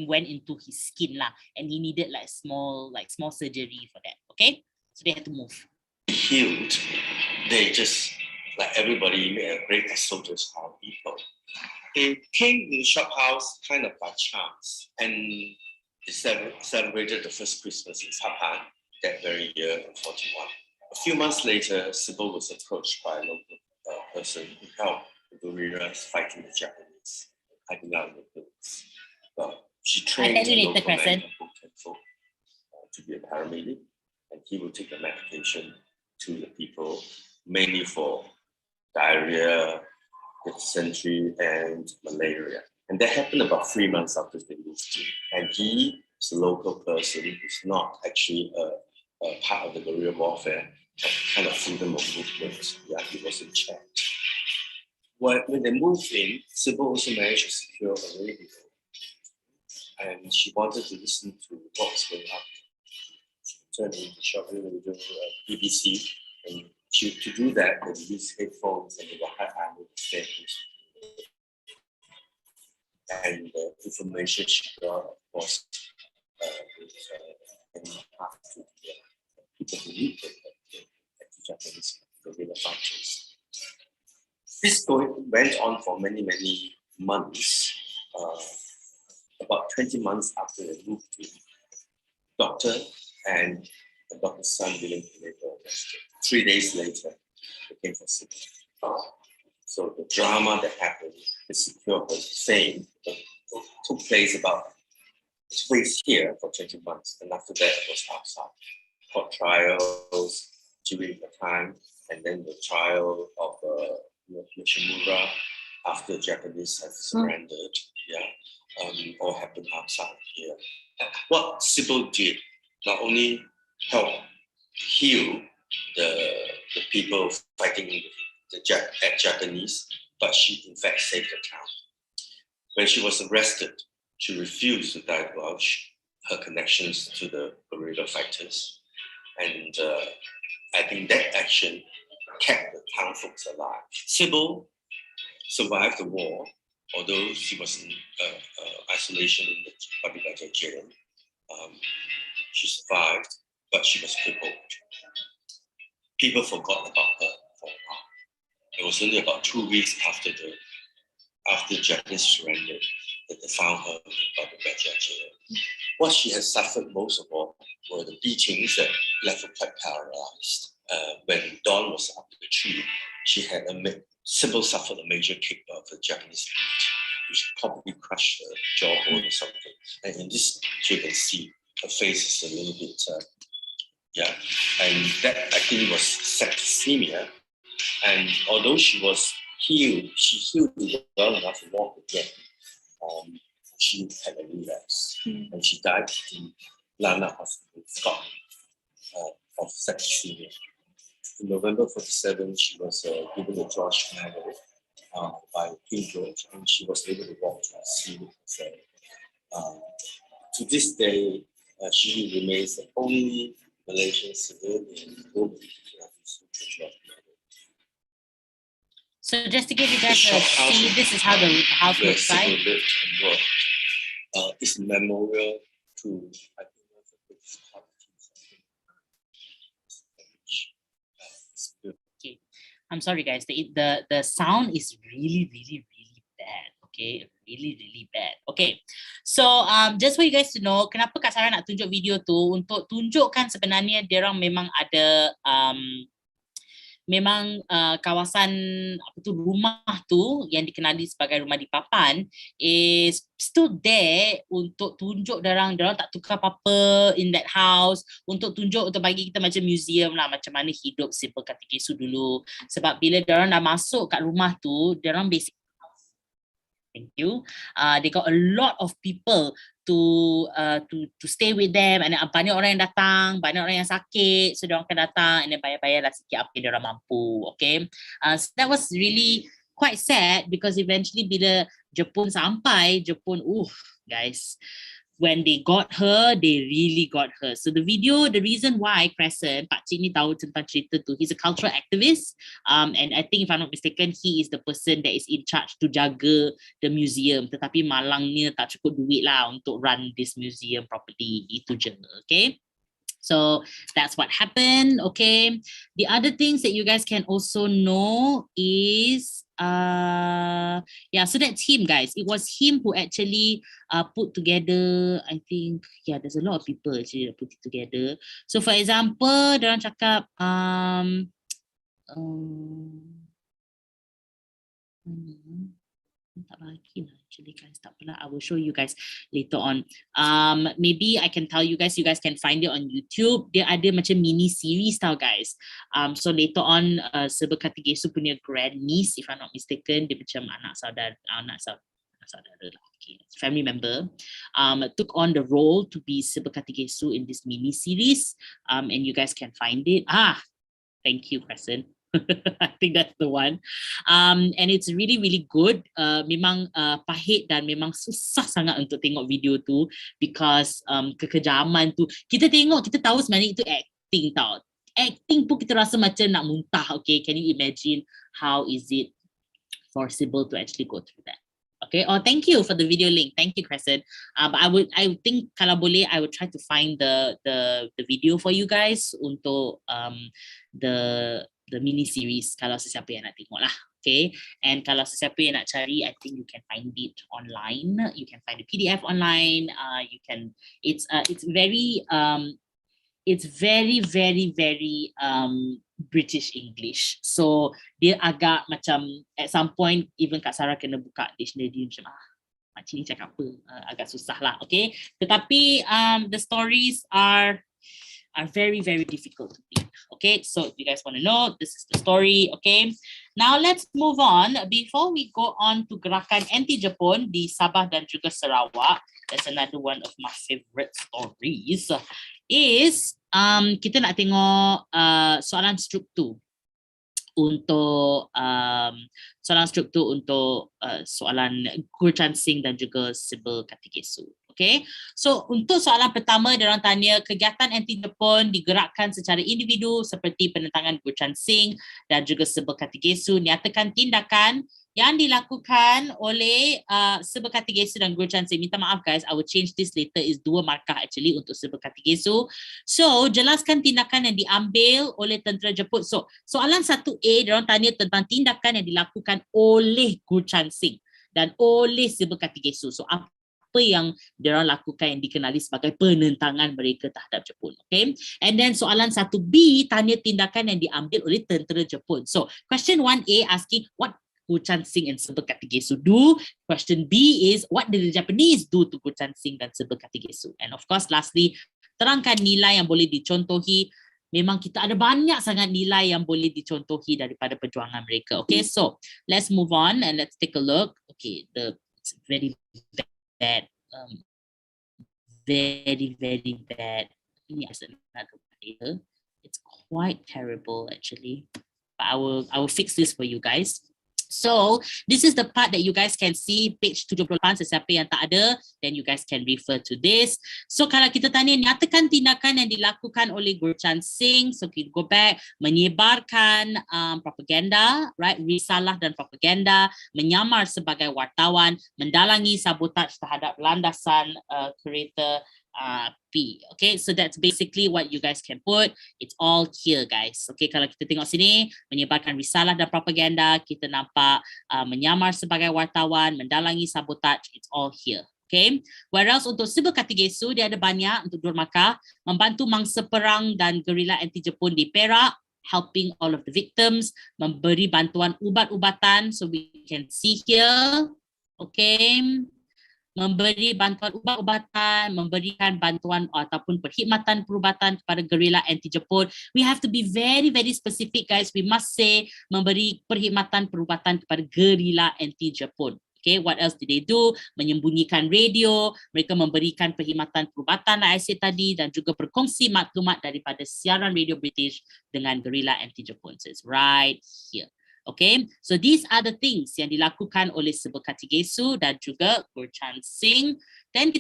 went into his skin lah, and he needed like small surgery for that. Okay, so they had to move. Healed, they just like everybody made a great exodus of people. They came in the shop house kind of by chance, and they celebrated the first Christmas in Papan that very year in 41. A few months later, Sybil was approached by a local person who helped the guerrillas fighting the Japanese, hiding out in the hills. She trained a local man to be a paramedic, and he will take the medication to the people, mainly for diarrhea, dysentery, and malaria. And that happened about 3 months after they moved in. And he is a local person who's not actually a part of the guerrilla warfare, but kind of freedom of movement. Yeah, he was in charge. When they moved in, Sybil also managed to secure a radio. And she wanted to listen to what was going on. She turned into short radio, BBC, and to do that, they used headphones and they were high-handed stations. And the information she got, of course, passed to the people who lived at the Japanese guerrilla fighters. This went on for many, many months. About 20 months after they moved in, doctor and the doctor's son, William, were arrested. 3 days later, they came for Sybil. So the drama that happened to secure her fame took place here for 20 months, and after that it was outside. Court trials during the time, and then the trial of Nishimura after the Japanese had surrendered. All happened outside here. What Sybil did not only help heal the people fighting the Japanese, but she in fact saved the town. When she was arrested, she refused to divulge her connections to the guerrilla fighters, and I think that action kept the town folks alive. Sybil survived the war, although she was in isolation in the Batu jail. She survived, but she was crippled. People forgot about her for a while. It was only about 2 weeks after Japanese surrendered that they found her in the jail. What she had suffered most of all were the beatings that left her quite paralyzed. When Dawn was up the tree, she had Sybil suffered a major kick of a Japanese beat, which probably crushed her jawbone or something. And in this picture, you can see her face is a little bit, and that I think was septicemia. And although she was healed, she healed well enough to walk again. She had a relapse, and she died in Lana Hospital, Scotland, of septicemia. In November 47, she was given a George Medal by King George, and she was able to walk to the sea with herself. To this day, she remains the only Malaysian civilian woman to have received the George Medal. So just to give you guys a see, this is how the house looks like. It's memorial to, I think, the British party. Okay, I'm sorry guys. The sound is really bad. Okay, really bad. Okay, so just for you guys to know, kenapa Kak Sarah nak tunjuk video tu untuk tunjukkan sebenarnya dia orang memang ada kawasan apa tu, rumah tu yang dikenali sebagai rumah di papan is still there untuk tunjuk orang tak tukar apa-apa in that house, untuk tunjuk, untuk bagi kita macam museum lah macam mana hidup Sybil Kartikesu dulu. Sebab bila orang dah masuk kat rumah tu, orang basic thank you. They got a lot of people to stay with them, and banyak orang yang datang, banyak orang yang sakit, so diorang akan datang and then bayar-bayar lah sikit apa yang diorang mampu. Okay, so that was really quite sad because eventually bila Jepun sampai, guys, when they got her, they really got her. So the video, the reason why Crescent, Pak Cik ni tahu tentang cerita tu, he's a cultural activist, and I think if I'm not mistaken, he is the person that is in charge to jaga the museum. Tetapi malangnya tak cukup duit lah untuk run this museum properly. Itu je, okay? So that's what happened, okay? The other things that you guys can also know is, so that's him, guys. It was him who actually put together, I think, there's a lot of people actually that put it together. So for example, diorang cakap, tak bagi lah actually guys, tak apalah, I will show you guys later on. Maybe I can tell you guys can find it on YouTube. Dia ada macam mini series tau guys. So later on, Sybil Kartikesu punya grand niece, if I'm not mistaken, dia macam anak saudara lah, okay, family member, took on the role to be Sybil Kartikesu in this mini series, and you guys can find it. Thank you, Crescent. I think that's the one, and it's really good. Memang pahit dan memang susah sangat untuk tengok video tu because kekejaman tu kita tengok, kita tahu sebenarnya itu acting tau. Acting pun kita rasa macam nak muntah. Okay, can you imagine how is it for Sybil to actually go through that? Okay, thank you for the video link. Thank you, Crescent. But I would think kalau boleh, I would try to find the video for you guys untuk the mini series kalau sesiapa yang nak tengok lah. Okay, and kalau sesiapa yang nak cari, I think you can find it online. You can find the PDF online. It's very British English. So dia agak macam at some point even Kak Sarah kena buka dictionary macam macam ni cakap apa, agak susah lah. Okay, tetapi the stories are very difficult to read. Okay, so if you guys want to know, this is the story. Okay, now let's move on. Before we go on to gerakan anti-Jepun di Sabah dan juga Sarawak, that's another one of my favorite stories, is kita nak tengok soalan struktur untuk soalan Gurchan Singh dan juga Sybil Kartikesu. Okay, so untuk soalan pertama, diorang tanya kegiatan anti-Jepun digerakkan secara individu seperti penentangan Gurchan Singh dan juga Sybil Kartikesu. Nyatakan tindakan yang dilakukan oleh Seberkatigesu dan Guru Chansing. Minta maaf guys, I will change this later, is 2 markah actually untuk Seberkatigesu. So, jelaskan tindakan yang diambil oleh tentera Jepun. So, soalan 1A, diorang tanya tentang tindakan yang dilakukan oleh Guru Chansing dan oleh Seberkatigesu. So, apa yang diorang lakukan yang dikenali sebagai penentangan mereka terhadap Jepun. Okay? And then soalan 1B tanya tindakan yang diambil oleh tentera Jepun. So, question 1A asking what Guru Chansing and Seberkatigesu do. Question B is what did the Japanese do to Guru Chansing dan Seberkatigesu. And of course, lastly, terangkan nilai yang boleh dicontohi. Memang kita ada banyak sangat nilai yang boleh dicontohi daripada perjuangan mereka. Okay, so let's move on and let's take a look. Okay, it's very bad. Very bad. Ini ada another one. It's quite terrible actually. But I will fix this for you guys. So, this is the part that you guys can see, page 78, sesiapa yang tak ada, then you guys can refer to this. So, kalau kita tanya, nyatakan tindakan yang dilakukan oleh Guru Chansing, so kita go back, menyebarkan propaganda, right, risalah dan propaganda, menyamar sebagai wartawan, mendalangi sabotaj terhadap landasan kereta P. Okay, so that's basically what you guys can put. It's all here, guys. Okay, kalau kita tengok sini, menyebarkan risalah dan propaganda, kita nampak menyamar sebagai wartawan, mendalangi sabotaj, it's all here. Okay, whereas untuk Seberkatigesu, dia ada banyak untuk 2 markah, membantu mangsa perang dan gerila anti-Jepun di Perak, helping all of the victims, memberi bantuan ubat-ubatan, so we can see here. Okay, memberi bantuan ubat-ubatan, memberikan bantuan ataupun perkhidmatan perubatan kepada gerila anti-Jepun. We have to be very specific guys. We must say memberi perkhidmatan perubatan kepada gerila anti-Jepun. Okay, what else did they do? Menyembunyikan radio, mereka memberikan perkhidmatan perubatan like I said tadi, dan juga berkongsi maklumat daripada siaran radio British dengan gerila anti-Jepun. So it's right here. Okay, so these are the things yang dilakukan oleh Seberkatigesu dan juga Guru Chansing. Then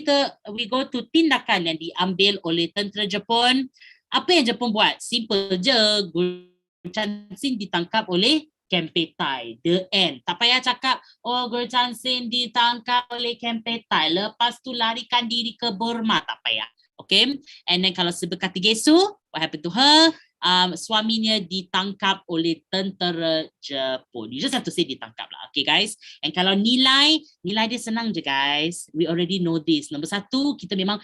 we go to tindakan yang diambil oleh tentera Jepun. Apa yang Jepun buat? Simple je, Guru Chansing ditangkap oleh Kempeitai, the end. Tak payah cakap, oh Guru Chansing ditangkap oleh Kempeitai, lepas tu larikan diri ke Burma, tak payah. Okay, and then kalau Seberkatigesu, what happened to her? Suaminya ditangkap oleh tentera Jepun. You just have to say ditangkap lah. Okay guys. And kalau nilai dia senang je guys. We already know this. Nombor 1, kita memang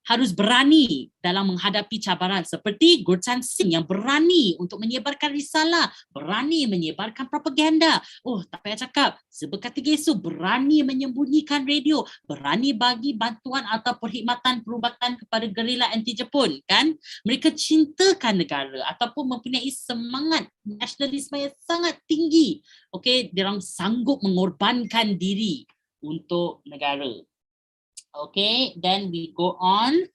harus berani dalam menghadapi cabaran seperti Guru Chansing yang berani untuk menyebarkan risalah, berani menyebarkan propaganda. Oh, tak payah cakap. Seberkatigesu berani menyembunyikan radio, berani bagi bantuan atau perkhidmatan perubatan kepada gerila anti-Jepun, kan? Mereka cintakan negara ataupun mempunyai semangat nasionalisme yang sangat tinggi. Okay, diorang sanggup mengorbankan diri untuk negara. Okay, then we go on.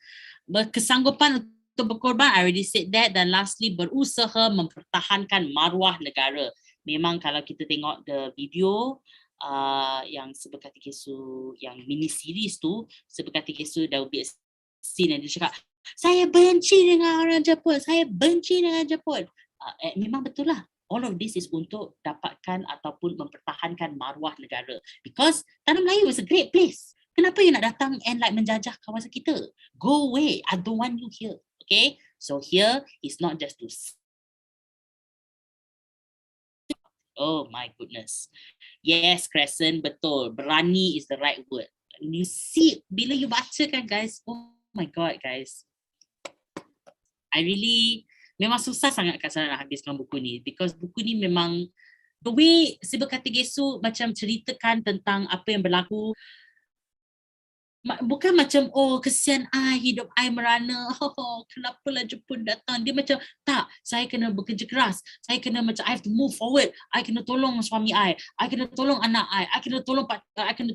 Berkesanggupan untuk berkorban, I already said that. Dan lastly, berusaha mempertahankan maruah negara. Memang kalau kita tengok the video yang Seberkatigesu, yang mini series tu, Seberkatigesu, there will be a scene yang dia cakap, saya benci dengan orang Jepun, saya benci dengan Jepun. Memang betul lah. All of this is untuk dapatkan ataupun mempertahankan maruah negara. Because Tanah Melayu is a great place. Kenapa you nak datang and like menjajah kawasan kita? Go away. I don't want you here. Okay? So here is not just to... Oh my goodness. Yes, Crescent, betul. Berani is the right word. You see, bila you baca kan guys, oh my God guys. I really, memang susah sangat kat sana nak habiskan buku ni. Because buku ni memang, the way Seberkatigesu macam ceritakan tentang apa yang berlaku, bukan macam, oh kesian hidup I merana, oh kenapalah Jepun datang. Dia macam, tak, saya kena bekerja keras, saya kena macam, I have to move forward, I kena tolong suami I kena tolong anak I kena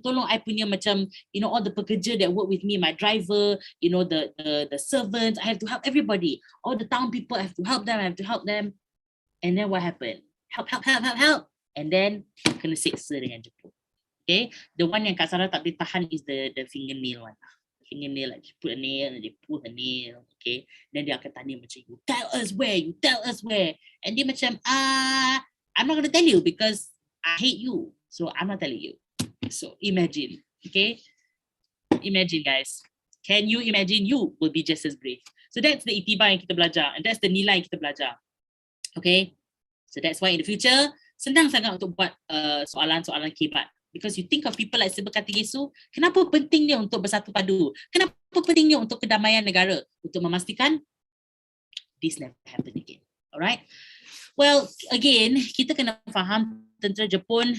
tolong I punya macam, you know, all the pekerja that work with me, my driver, you know, the servants, I have to help everybody, all the town people, I have to help them, and then what happened? Help, and then kena seksa dengan Jepun. Okay, the one yang Kak Sarah tak boleh tahan is the fingernail one. Fingernail, like she put a nail and they pull her nail. Okay, then dia akan tanya macam, you tell us where, and dia macam, I'm not going to tell you because I hate you. So I'm not telling you. So imagine, okay? Imagine guys. Can you imagine you will be just as brave? So that's the itibar yang kita belajar, and that's the nilai yang kita belajar. Okay? So that's why in the future, senang sangat untuk buat soalan-soalan kebat. Because you think of people like Sri Kartikesu, kenapa pentingnya untuk bersatu padu? Kenapa pentingnya untuk kedamaian negara? Untuk memastikan this never happen again. Alright? Well, again, kita kena faham tentera Jepun,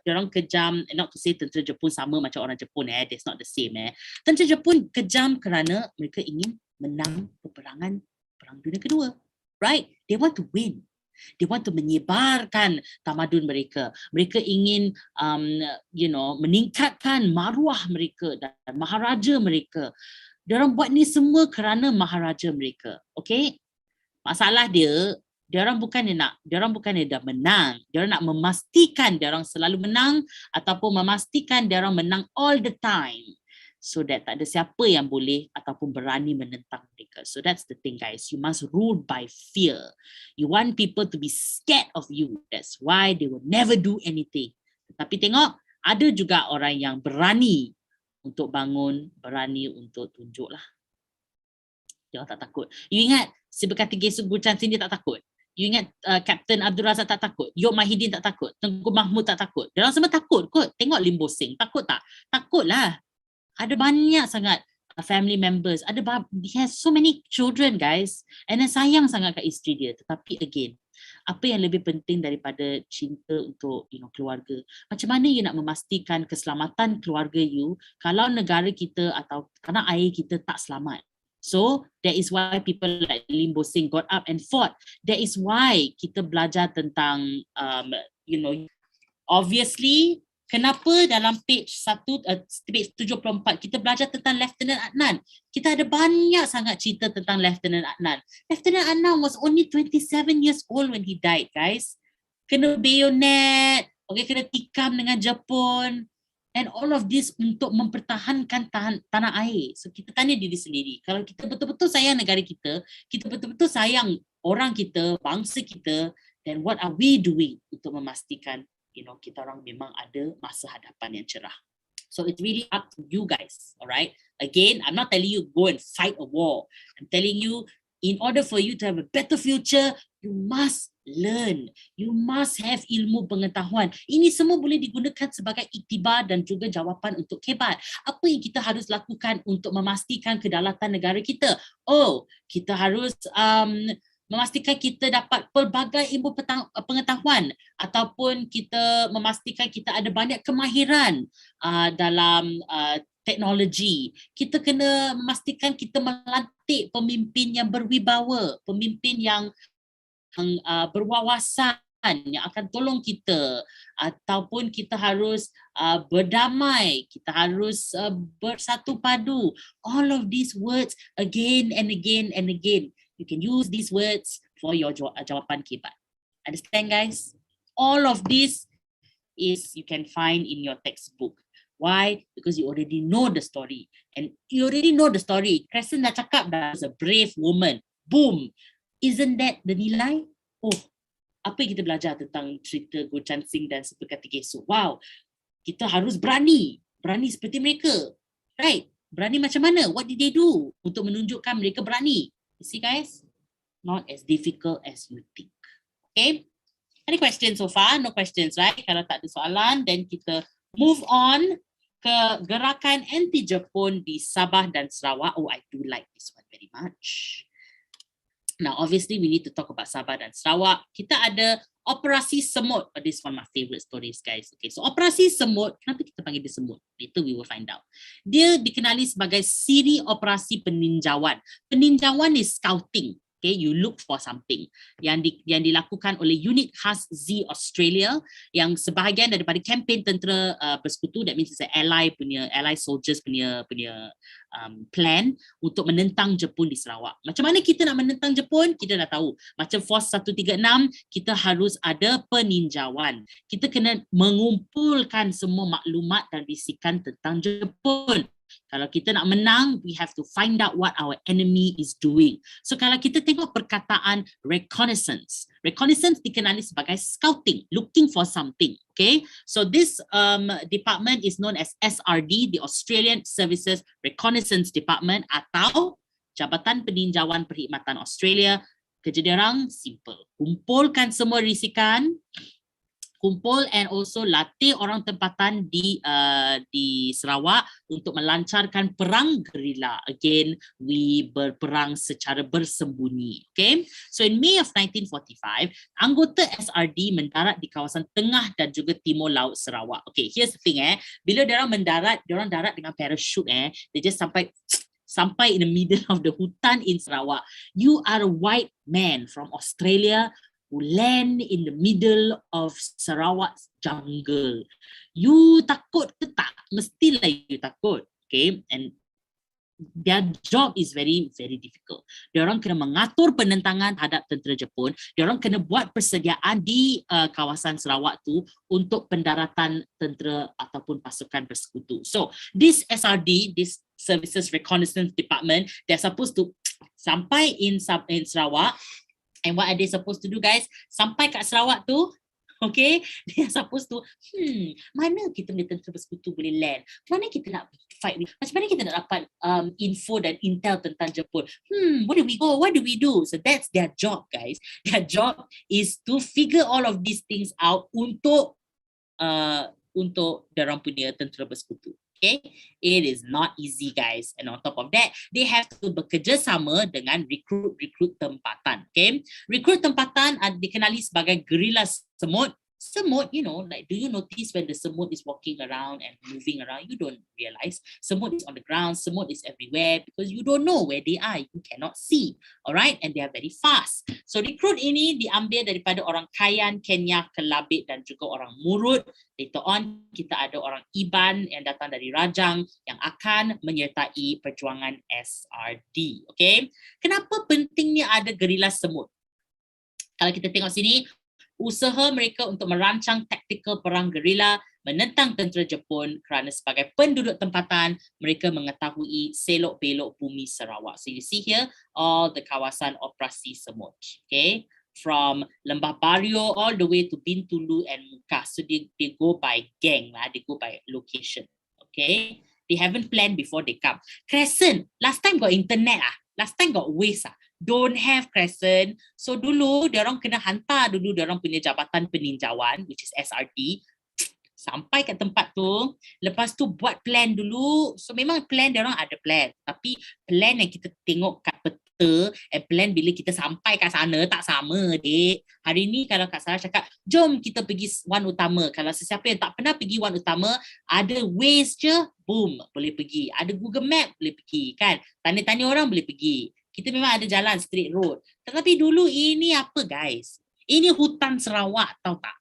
diorang kejam, not to say tentera Jepun sama macam orang Jepun, that's not the same. Tentera Jepun kejam kerana mereka ingin menang peperangan Perang Dunia Kedua. Right? They want to win. They want to menyebarkan tamadun mereka. Mereka ingin, meningkatkan maruah mereka dan maharaja mereka. Diorang buat ni semua kerana maharaja mereka. Okay? Masalah dia, diorang bukannya dah menang. Diorang nak memastikan diorang selalu menang ataupun memastikan diorang menang all the time. So that tak ada siapa yang boleh ataupun berani menentang mereka. So that's the thing guys. You must rule by fear. You want people to be scared of you. That's why they will never do anything. Tapi tengok, ada juga orang yang berani untuk bangun, berani untuk tunjuk lah. Dia tak takut. You ingat si Kartikesu Gurchansin dia tak takut? You ingat Captain Abdul Razak tak takut? Yok Mahidin tak takut? Tengku Mahmud tak takut? Dia orang semua takut kot. Tengok Limbo Singh. Takut tak? Takut lah. Ada banyak sangat family members. He has so many children guys. And then sayang sangat kat isteri dia. Tetapi again, apa yang lebih penting daripada cinta untuk keluarga? Macam mana you nak memastikan keselamatan keluarga you kalau negara kita atau tanah air kita tak selamat? So that is why people like Limbo Singh got up and fought. That is why kita belajar tentang obviously kenapa dalam page 74 kita belajar tentang Lieutenant Adnan. Kita ada banyak sangat cerita tentang Lieutenant Adnan. Lieutenant Adnan was only 27 years old when he died, guys. Kena bayonet, kena tikam dengan Jepun. And all of this untuk mempertahankan tanah air. So kita tanya diri sendiri, kalau kita betul-betul sayang negara kita betul-betul sayang orang kita, bangsa kita, then what are we doing untuk memastikan kita orang memang ada masa hadapan yang cerah. So it's really up to you guys, alright? Again, I'm not telling you go and fight a war. I'm telling you, in order for you to have a better future, you must learn. You must have ilmu pengetahuan. Ini semua boleh digunakan sebagai iktibar dan juga jawapan untuk kebat. Apa yang kita harus lakukan untuk memastikan kedaulatan negara kita? Oh, kita harus memastikan kita dapat pelbagai ilmu pengetahuan ataupun kita memastikan kita ada banyak kemahiran dalam teknologi. Kita kena memastikan kita melantik pemimpin yang berwibawa, pemimpin yang berwawasan yang akan tolong kita, ataupun kita harus berdamai, kita harus bersatu padu. All of these words again and again and again. You can use these words for your jawapan kebat. Understand guys? All of this is you can find in your textbook. Why? Because you already know the story. And you already know the story. Crescent dah cakap dah, was a brave woman. Boom. Isn't that the nilai? Oh, apa yang kita belajar tentang cerita Gurchansin dan Sri Kartikesu? Wow, kita harus berani. Berani seperti mereka. Right? Berani macam mana? What did they do untuk menunjukkan mereka berani? You see guys? Not as difficult as you think. Okay? Any questions so far? No questions, right? Kalau tak ada soalan, then kita move on ke gerakan anti-Jepun di Sabah dan Sarawak. Oh, I do like this one very much. Now, obviously, we need to talk about Sabah dan Sarawak. Kita ada Operasi Semut. Oh, this is one of my favorite stories, guys. Okay, so Operasi Semut, kenapa kita panggil dia Semut? Later we will find out. Dia dikenali sebagai siri operasi peninjauan. Peninjauan is scouting. Okay, you look for something yang dilakukan oleh unit khas Z Australia yang sebahagian daripada kempen tentera bersekutu, that means it's ally soldiers punya plan untuk menentang Jepun di Sarawak. Macam mana kita nak menentang Jepun? Kita dah tahu. Macam Force 136, kita harus ada peninjauan. Kita kena mengumpulkan semua maklumat dan bisikan tentang Jepun. Kalau kita nak menang, we have to find out what our enemy is doing. So kalau kita tengok perkataan reconnaissance, reconnaissance dikenali sebagai scouting, looking for something. Okay, so this department is known as SRD, the Australian Services Reconnaissance Department, atau Jabatan Peninjauan Perkhidmatan Australia. Kerja dia orang simple. Kumpulkan semua risikan, kumpul and also latih orang tempatan di Sarawak untuk melancarkan perang gerila. Again, we berperang secara bersembunyi. Okay, so in May of 1945, anggota SRD mendarat di kawasan tengah dan juga timur laut Sarawak. Okay, here's the thing bila diorang mendarat, diorang darat dengan parachute they just sampai in the middle of the hutan in Sarawak. You are a white man from Australia who land in the middle of Sarawak jungle. You takut ke tak? Mestilah you takut. Okay, and their job is very, very difficult. Diorang kena mengatur penentangan terhadap tentera Jepun. Diorang kena buat persediaan di kawasan Sarawak tu untuk pendaratan tentera ataupun pasukan bersekutu. So this SRD, this Services Reconnaissance Department, they're supposed to sampai in Sarawak. And what are they supposed to do, guys? Sampai kat Sarawak tu, okay, they are supposed to, mana kita punya tentera bersekutu boleh land? Mana kita nak fight? Macam mana kita nak dapat info dan intel tentang Jepun? Where do we go? What do we do? So that's their job, guys. Their job is to figure all of these things out untuk dorang punya tentera bersekutu. Okay, it is not easy, guys. And on top of that, they have to bekerjasama dengan rekrut tempatan. Okay, rekrut tempatan dikenali sebagai guerrilla semut. Semut, you know, like, do you notice when the semut is walking around and moving around? You don't realize semut is on the ground, semut is everywhere because you don't know where they are. You cannot see, all right? And they are very fast. So recruit ini diambil daripada orang Kayan, Kenya, Kelabit dan juga orang Murut. Later on, kita ada orang Iban yang datang dari Rajang yang akan menyertai perjuangan SRD. Okay? Kenapa pentingnya ada gerila semut? Kalau kita tengok sini, usaha mereka untuk merancang taktikal perang gerila menentang tentera Jepun kerana sebagai penduduk tempatan, mereka mengetahui selok-belok bumi Sarawak. So you see here, all the kawasan operasi semut. Okay? From Lembah Bario all the way to Bintulu and Muka. So they go by gang, they go by location. Okay? They haven't planned before they come. Crescent, last time got internet last time got ways don't have Crescent. So dulu diorang kena hantar dulu diorang punya Jabatan Peninjauan, which is SRD, sampai kat tempat tu. Lepas tu buat plan dulu. So memang plan diorang ada plan. Tapi plan yang kita tengok kat peta, plan bila kita sampai kat sana tak sama, dek. Hari ni kalau Kak Sarah cakap, jom kita pergi Wan Utama. Kalau sesiapa yang tak pernah pergi Wan Utama, ada Waze je, boom, boleh pergi. Ada Google Map, boleh pergi, kan? Tanya-tanya orang boleh pergi. Kita memang ada jalan straight road. Tetapi dulu ini apa, guys? Ini hutan Sarawak, tahu tak?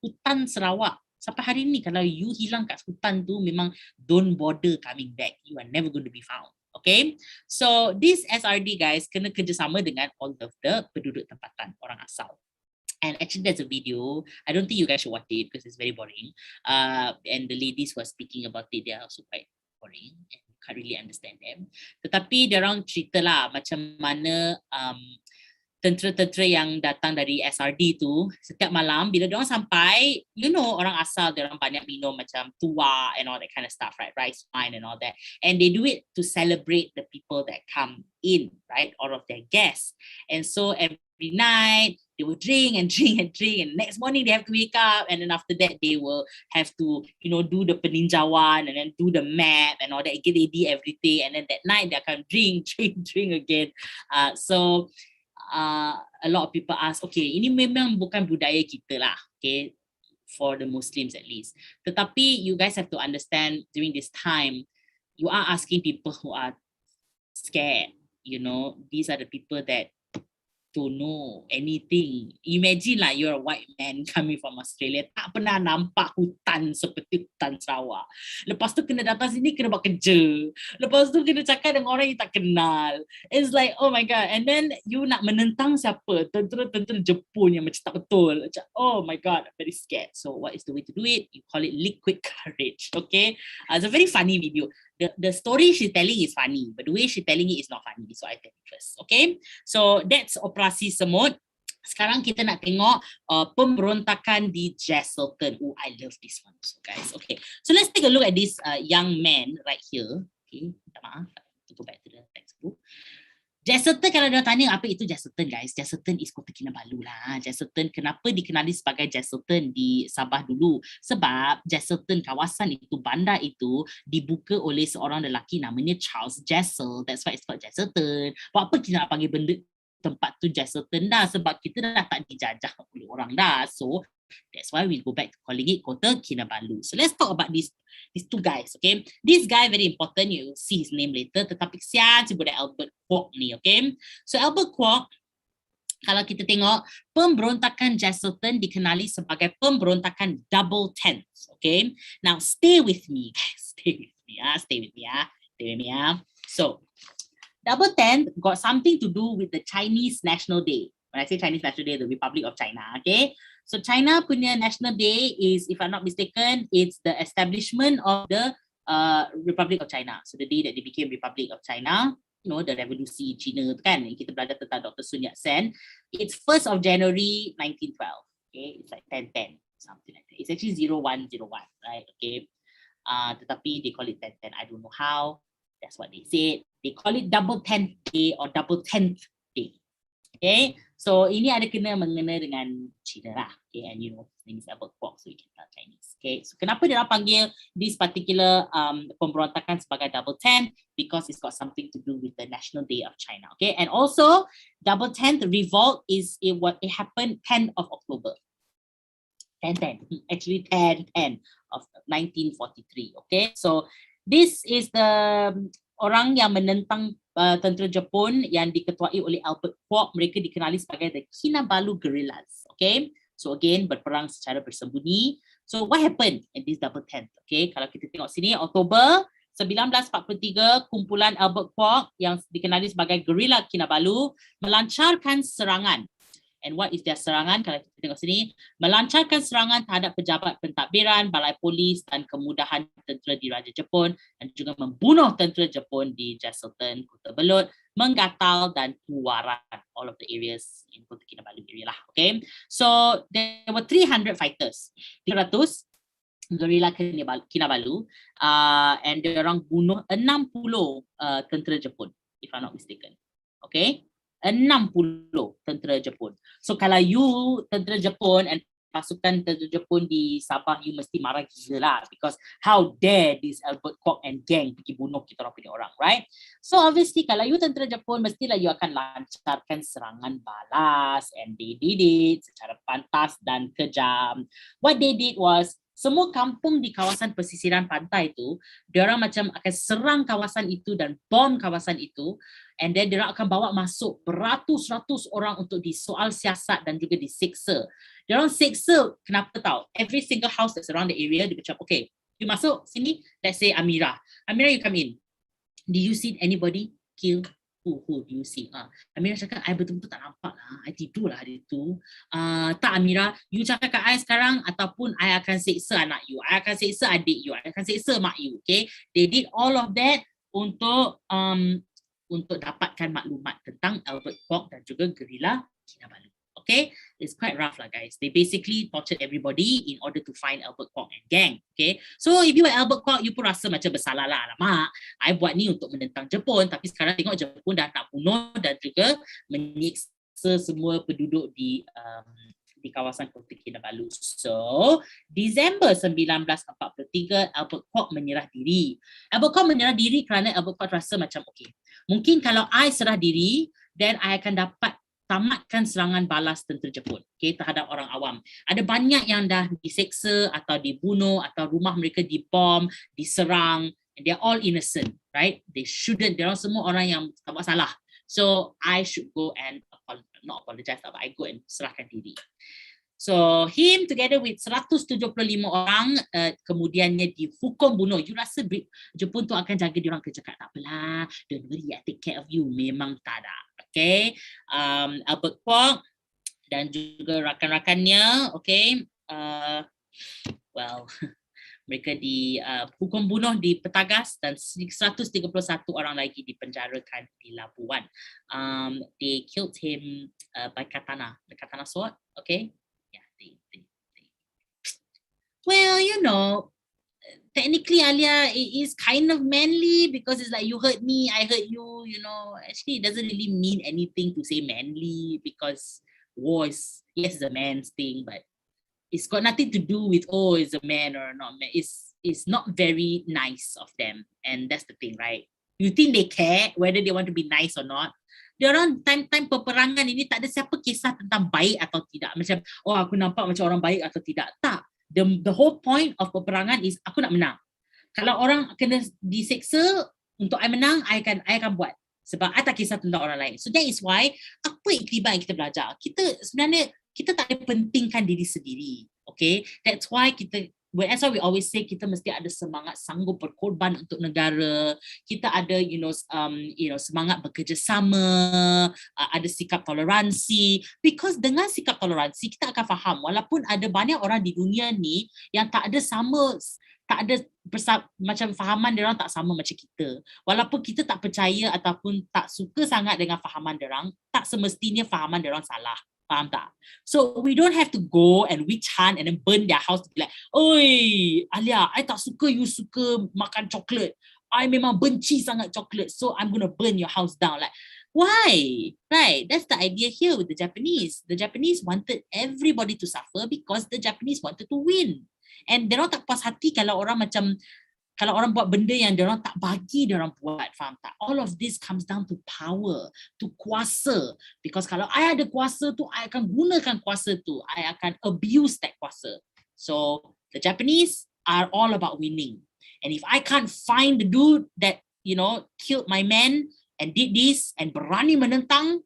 Hutan Sarawak. Sampai hari ni kalau you hilang kat hutan tu, memang don't bother coming back. You are never going to be found. Okay? So this SRD, guys, kena kerjasama dengan all of the penduduk tempatan, orang asal. And actually there's a video. I don't think you guys should watch it because it's very boring. And the ladies who are speaking about it, they are also quite boring. Can't really understand them. Tetapi diorang cerita lah macam mana tentera-tentera yang datang dari SRD tu setiap malam bila diorang sampai, you know, orang asal diorang banyak minum macam tua and all that kind of stuff, right? Rice wine and all that. And they do it to celebrate the people that come in, right? All of their guests. And so every night they will drink and drink and drink, and next morning they have to wake up, and then after that they will have to, you know, do the peninjauan and then do the map and all that, get ready every day, and then that night they akan drink again. So a lot of people ask, okay, ini memang bukan budaya kita lah, okay, for the Muslims at least. Tetapi you guys have to understand, during this time, you are asking people who are scared, you know, these are the people that don't know anything. Imagine lah, you're a white man coming from Australia, tak pernah nampak hutan seperti hutan Sarawak. Lepas tu kena datang sini, kena buat kerja. Lepas tu kena cakap dengan orang yang tak kenal. It's like, oh my God. And then you nak menentang siapa? Tentera-tentera Jepun yang macam tak betul. Macam, oh my God, I'm very scared. So what is the way to do it? You call it liquid courage, okay? It's a very funny video. the story she's telling is funny, but the way she's telling it is not funny. So I tell you first. Okay, so that's Operasi Semut. Sekarang kita nak tengok pemberontakan di Jesselton. Oh, I love this one, so guys. Okay, so let's take a look at this young man right here. Okay, minta maaf. Go back to the textbook. Jesselton, kalau dia tanya apa itu Jesselton, guys, Jesselton is Kota Kinabalu lah. Jesselton, kenapa dikenali sebagai Jesselton di Sabah dulu? Sebab Jesselton, kawasan itu, bandar itu dibuka oleh seorang lelaki namanya Charles Jessel. That's why it's called Jesselton. Buat apa kita nak panggil benda tempat tu Jesselton dah, sebab kita dah tak dijajah oleh orang dah. So that's why we go back to calling it Kota Kinabalu. So let's talk about these two guys, okay? This guy very important, you will see his name later, tetapi kesian si budak Albert Kwok ni, okay? So Albert Kwok, kalau kita tengok, pemberontakan Jesselton dikenali sebagai pemberontakan double tenth, okay? Now stay with me, guys, stay with me, stay with me. So double tenth got something to do with the Chinese National Day. When I say Chinese National Day, the Republic of China, okay? So China punya National Day is, if I'm not mistaken, it's the establishment of the Republic of China. So the day that they became Republic of China, you know, the revolusi China tu kan, kita belajar tentang Dr. Sun Yat-sen. It's 1st of January 1912, okay? It's like 10-10, something like that. It's actually 0101, right? Okay. Tetapi they call it 10-10. I don't know how. That's what they said. They call it double 10th day or double 10th day. Okay, so ini ada kena mengena dengan China lah. Okay, and you know, his name is Albert Kwok, so you can tell Chinese. Okay, so kenapa dia panggil this particular pemberontakan sebagai double 10? Because it's got something to do with the National Day of China. Okay, and also double 10th revolt is what it happened 10th of October. 10-10, actually 10-10 of 1943. Okay, so this is the orang yang menentang tentera Jepun yang diketuai oleh Albert Kwok. Mereka dikenali sebagai the Kinabalu Guerrillas. Okay, so again berperang secara bersembunyi. So what happened in this double 10th? Okay, kalau kita tengok sini, Oktober 1943, kumpulan Albert Kwok yang dikenali sebagai Guerrilla Kinabalu melancarkan serangan. And what is their serangan? Kalau kita tengok sini, melancarkan serangan terhadap pejabat pentadbiran, balai polis dan kemudahan tentera di Raja Jepun, dan juga membunuh tentera Jepun di Jesselton, Kota Belud, Menggatal dan Tuaran, all of the areas in Kota Kinabalu area lah. Okay, so there were 300 fighters, 300 Guerrilla Kinabalu, and dia orang bunuh 60 tentera Jepun, if I'm not mistaken. Okay, 60 tentera Jepun. So kalau you tentera Jepun and pasukan tentera Jepun di Sabah, you mesti marah gila lah, because how dare this Albert Kwok and gang pergi bunuh kita orang punya orang, right? So obviously kalau you tentera Jepun, mestilah you akan lancarkan serangan balas, and they did it secara pantas dan kejam. What they did was, semua kampung di kawasan pesisiran pantai itu, diorang macam akan serang kawasan itu dan bom kawasan itu, and then diorang akan bawa masuk beratus-ratus orang untuk disoal siasat dan juga disiksa. Diorang siksa, kenapa tahu? Every single house that's around the area, dia macam, okay, you masuk sini, let's say Amira. Amira, you come in. Do you see anybody kill? Who do you see? Amira cakap, I betul-betul tak nampak lah. I tidur lah hari tu. Tak Amira, you cakap kat I sekarang ataupun I akan seksa anak you. I akan seksa adik you. I akan seksa mak you. Okay? They did all of that untuk dapatkan maklumat tentang Albert Kwok dan juga Guerrilla Kinabalu. Okay, it's quite rough lah guys. They basically tortured everybody in order to find Albert Kwok and gang. Okay, so if you were Albert Kwok, you pun rasa macam bersalah lah. Alamak, I buat ni untuk menentang Jepun, tapi sekarang tengok Jepun dah nak bunuh dan juga menyiksa semua penduduk di kawasan Kota Kinabalu. So, Disember 1943, Albert Kwok menyerah diri. Albert Kwok menyerah diri kerana Albert Kwok rasa macam, okay, mungkin kalau I serah diri, then I akan dapat tamatkan serangan balas tentera Jepun, okay, terhadap orang awam. Ada banyak yang dah diseksa atau dibunuh atau rumah mereka dibom, diserang, and they're all innocent, right? They shouldn't, they're all semua orang yang tak buat salah. So I should go and not apologize, but I go and serahkan diri. So him together with 175 orang kemudiannya dihukum bunuh. You rasa Jepun tu akan jaga dia orang ke? Cakap tak apalah, don't worry, I take care of you. Memang tak ada. Okay, Albert Kwok dan juga rakan-rakannya, okay, well, Mereka dihukum bunuh di Petagas dan 131 orang lagi dipenjarakan di Labuan. They killed him by katana, the katana sword. Okay, yeah. Well, you know, technically Alia is kind of manly because it's like you hurt me, I hurt you. You know, actually it doesn't really mean anything to say manly because war is, yes, it's a man's thing, but it's got nothing to do with, oh, is a man or not man. It's not very nice of them, and that's the thing, right? You think they care whether they want to be nice or not? Diorang time peperangan ini tak ada siapa kisah tentang baik atau tidak. Macam, oh, aku nampak macam orang baik atau tidak. Tak. The whole point of peperangan is aku nak menang. Kalau orang kena diseksa untuk I menang, I akan buat. Sebab I tak kisah tentang orang lain. So that is why apa iktibar yang kita belajar? Kita tak ada pentingkan diri sendiri. Okay? That's why that's why we always say kita mesti ada semangat sanggup berkorban untuk negara. Kita ada semangat bekerjasama, ada sikap toleransi. Because dengan sikap toleransi kita akan faham walaupun ada banyak orang di dunia ni yang tak ada macam fahaman dia orang tak sama macam kita. Walaupun kita tak percaya ataupun tak suka sangat dengan fahaman dia orang, tak semestinya fahaman dia orang salah. Faham tak? So we don't have to go and witch hunt and then burn their house to be like, oi, Alia, I tak suka you suka makan coklat. I memang benci sangat coklat. So I'm gonna burn your house down. Like, why? Right? That's the idea here with the Japanese. The Japanese wanted everybody to suffer because the Japanese wanted to win. And diorang tak puas hati kalau orang buat benda yang diorang tak bagi diorang buat, faham tak? All of this comes down to power, to kuasa. Because kalau I ada kuasa tu, I akan gunakan kuasa tu. I akan abuse that kuasa. So the Japanese are all about winning. And if I can't find the dude that, killed my man and did this and berani menentang,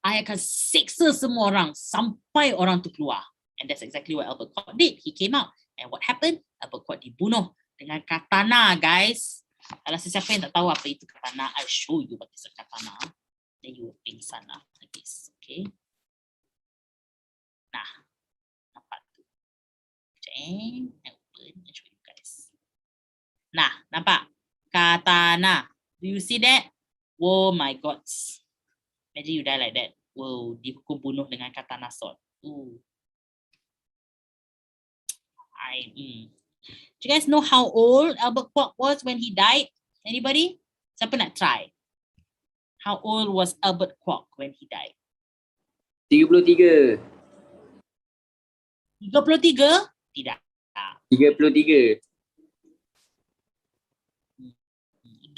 I akan seksa semua orang sampai orang tu keluar. And that's exactly what Albert Koch did. He came out. And what happened? Albert Koch dibunuh dengan katana, guys. Kalau sesiapa yang tak tahu apa itu katana, I'll show you what is a katana. Then you will pingsan lah like this. Okay. Nah, nampak tu. I open and show you guys. Nah, nampak? Katana. Do you see that? Oh my God. Imagine you die like that. Wow, dihukum bunuh dengan katana sword. Ooh. Do you guys know how old Albert Koch was when he died? Anybody? Siapa nak try? How old was Albert Koch when he died? 33. 33? Tidak. 33. 23.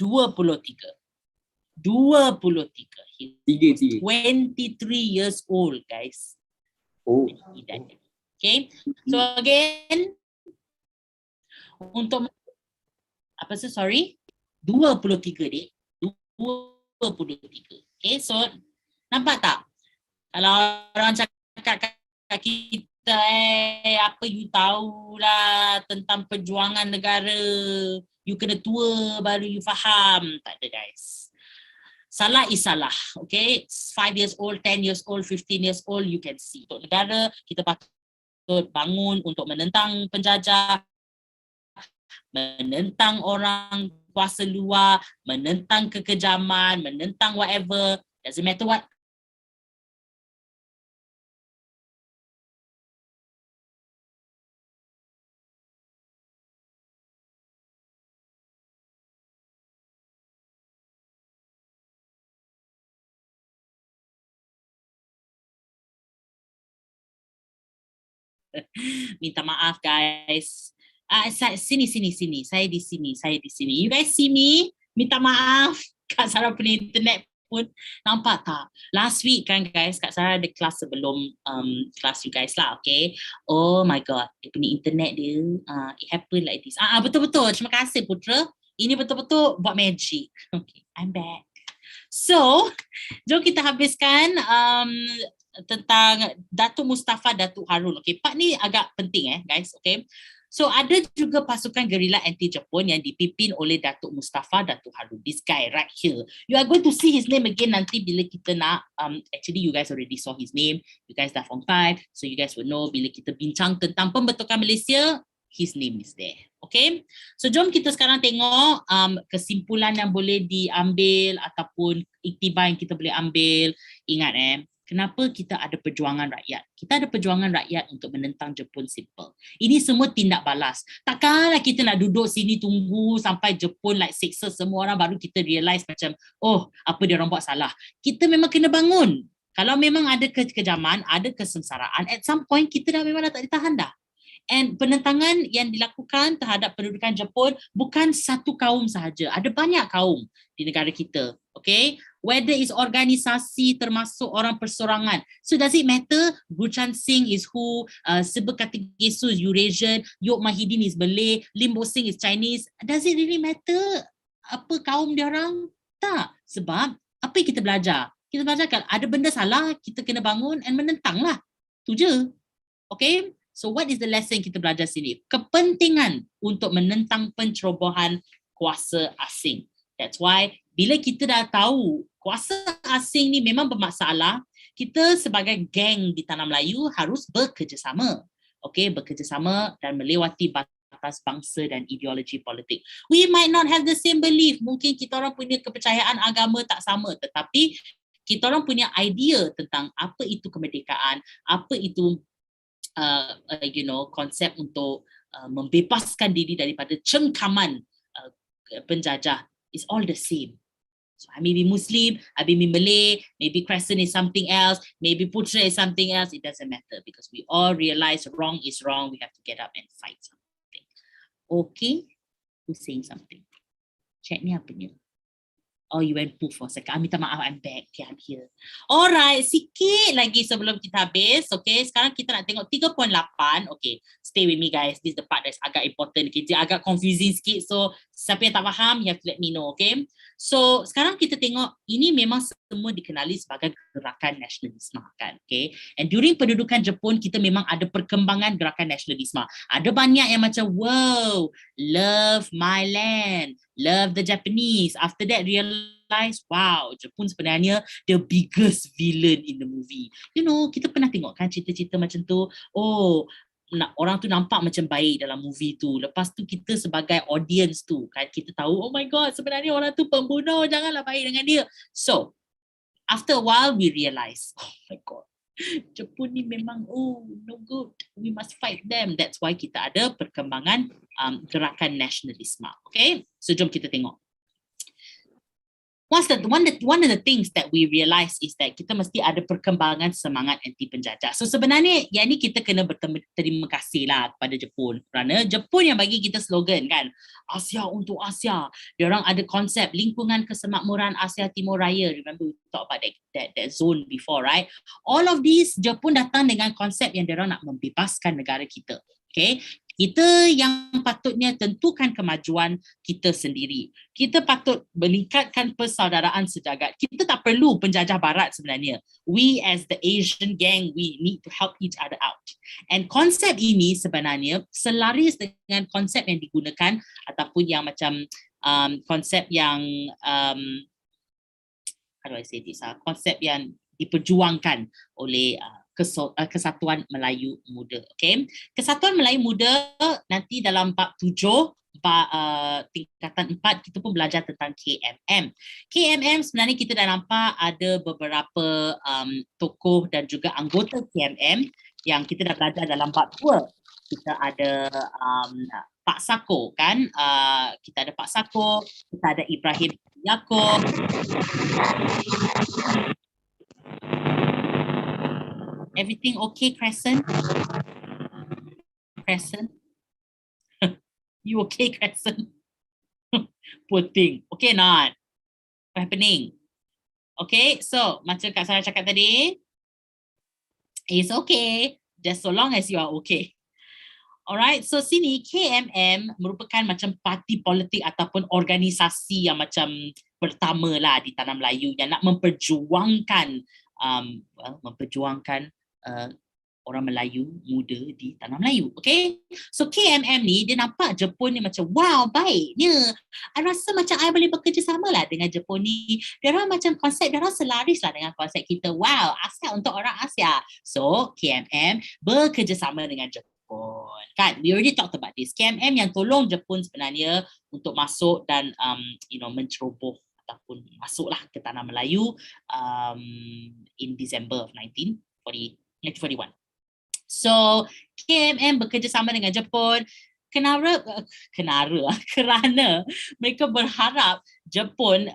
He was 23 years old, guys. Oh. When he died. Okay. So again, untuk apa sih, sorry, 23 dek, 23. Okay, so nampak tak? Kalau orang cakap kat kita, apa you tahulah tentang perjuangan negara, you kena tua baru you faham. Tak ada, guys. Salah is salah, okay? 5 years old, 10 years old, 15 years old, you can see. Untuk negara, kita patut bangun untuk menentang penjajah, menentang orang kuasa luar, menentang kekejaman, menentang whatever, doesn't matter what. Minta maaf, guys. Sini. Saya di sini. You guys see me? Minta maaf. Kak Sarah punya internet pun. Nampak tak? Last week kan, guys, Kak Sarah ada kelas sebelum kelas you guys lah, okay? Oh my God. Dia punya internet dia, it happened like this. Betul-betul. Terima kasih, Putra. Ini betul-betul buat magic. Okay, I'm back. So, jom kita habiskan tentang Datuk Mustafa, Datuk Harun. Okay, part ni agak penting guys. Okay, so ada juga pasukan gerila anti-Jepun yang dipimpin oleh Datuk Mustafa, Datuk Harun. This guy right here. You are going to see his name again nanti bila kita nak, actually you guys already saw his name. You guys dah form 5, so you guys will know bila kita bincang tentang pembentukan Malaysia. his name is there. Okay, so jom kita sekarang tengok kesimpulan yang boleh diambil ataupun iktibar yang kita boleh ambil. Ingat kenapa kita ada perjuangan rakyat? Kita ada perjuangan rakyat untuk menentang Jepun, simple. Ini semua tindak balas. Takkanlah kita nak duduk sini tunggu sampai Jepun like seksa semua orang baru kita realise macam, oh, apa dia orang buat salah. Kita memang kena bangun. Kalau memang ada kekejaman, ada kesengsaraan, at some point kita dah memang dah tak ditahan dah. And penentangan yang dilakukan terhadap pendudukan Jepun bukan satu kaum sahaja. Ada banyak kaum di negara kita. Okay? Whether it's organisasi termasuk orang persorangan. So does it matter? Guchan Singh is who? Sibekategesu is Eurasian. Yok Mahidin is Malay. Limbo Singh is Chinese. Does it really matter apa kaum dia orang? Tak. Sebab apa yang kita belajar? Kita belajar kan ada benda salah, kita kena bangun and menentang lah. Tu je. Okay? So what is the lesson kita belajar sini? Kepentingan untuk menentang pencerobohan kuasa asing. That's why bila kita dah tahu kuasa asing ni memang bermasalah, kita sebagai geng di Tanah Melayu harus bekerjasama. Okay, bekerjasama dan melewati batas bangsa dan ideologi politik. We might not have the same belief. Mungkin kita orang punya kepercayaan agama tak sama, tetapi kita orang punya idea tentang apa itu kemerdekaan, apa itu konsep untuk membebaskan diri daripada cengkaman penjajah is all the same. So I may be Muslim, I may be Malay, maybe Crescent is something else, maybe Putra is something else. It doesn't matter because we all realize wrong is wrong. We have to get up and fight something. Okay, who's saying something? Check ni apa ni? Oh, you went poof for a second. Minta maaf, I'm back. Okay, I'm here. Alright, sikit lagi sebelum kita habis. Okay, sekarang kita nak tengok 3.8. Okay, stay with me guys. This is the part that's agak important. Okay, dia agak confusing sikit. So, siapa yang tak faham, you have to let me know, okay? So, sekarang kita tengok, ini memang semua dikenali sebagai gerakan nasionalisme, kan? Okay, and during pendudukan Jepun, kita memang ada perkembangan gerakan nasionalisme. Ada banyak yang macam, wow, love my land, love the Japanese. After that, realize, wow, Jepun sebenarnya the biggest villain in the movie. You know, kita pernah tengok kan cerita-cerita macam tu. Oh, orang tu nampak macam baik dalam movie tu. Lepas tu kita sebagai audience tu kan, kita tahu, oh my god, sebenarnya orang tu pembunuh, janganlah baik dengan dia. So, after a while we realize, oh my god, Jepun ni memang no good. We must fight them. That's why kita ada perkembangan gerakan nasionalisme. Okay, so jom kita tengok. One of the things that we realize is that kita mesti ada perkembangan semangat anti penjajah. So sebenarnya yang ni kita kena berterima kasih lah kepada Jepun, kerana Jepun yang bagi kita slogan kan, Asia untuk Asia. Dia orang ada konsep lingkungan kesemakmuran Asia Timur Raya. Remember we talk about that zone before, right? All of these Jepun datang dengan konsep yang dia orang nak membebaskan negara kita. Okay, kita yang patutnya tentukan kemajuan kita sendiri. Kita patut meningkatkan persaudaraan sejagat. Kita tak perlu penjajah barat sebenarnya. We as the Asian gang, we need to help each other out. And konsep ini sebenarnya selaris dengan konsep yang digunakan ataupun yang macam konsep yang how do I say this? Konsep yang diperjuangkan oleh Kesatuan Melayu Muda. Okay, Kesatuan Melayu Muda nanti dalam bab 7 tingkatan 4 kita pun belajar tentang KMM. KMM sebenarnya kita dah nampak ada beberapa tokoh dan juga anggota KMM yang kita dah belajar dalam bab 2. Kita ada Pak Sako kan, kita ada Pak Sako, kita ada Ibrahim Yaakob. Everything okay, Crescent? Crescent? You okay, Crescent? Poor thing. Okay not? What happening? Okay, so macam Kak Sarah cakap tadi, it's okay, just so long as you are okay. Alright, so sini KMM merupakan macam parti politik ataupun organisasi yang macam pertama lah di Tanah Melayu yang nak memperjuangkan orang Melayu muda di Tanah Melayu. Okay, so KMM ni dia nampak Jepun ni macam wow, baiknya. I rasa macam I boleh bekerjasama lah dengan Jepun ni. Dia orang macam konsep dia orang selaris lah dengan konsep kita. Wow, Asia untuk orang Asia. So KMM bekerjasama dengan Jepun. Jepun. Kan, we already talked about this. KMM yang tolong Jepun sebenarnya untuk masuk dan menceroboh ataupun masuklah ke tanah Melayu in December of 1941. So KMM bekerjasama dengan Jepun kerana mereka berharap Jepun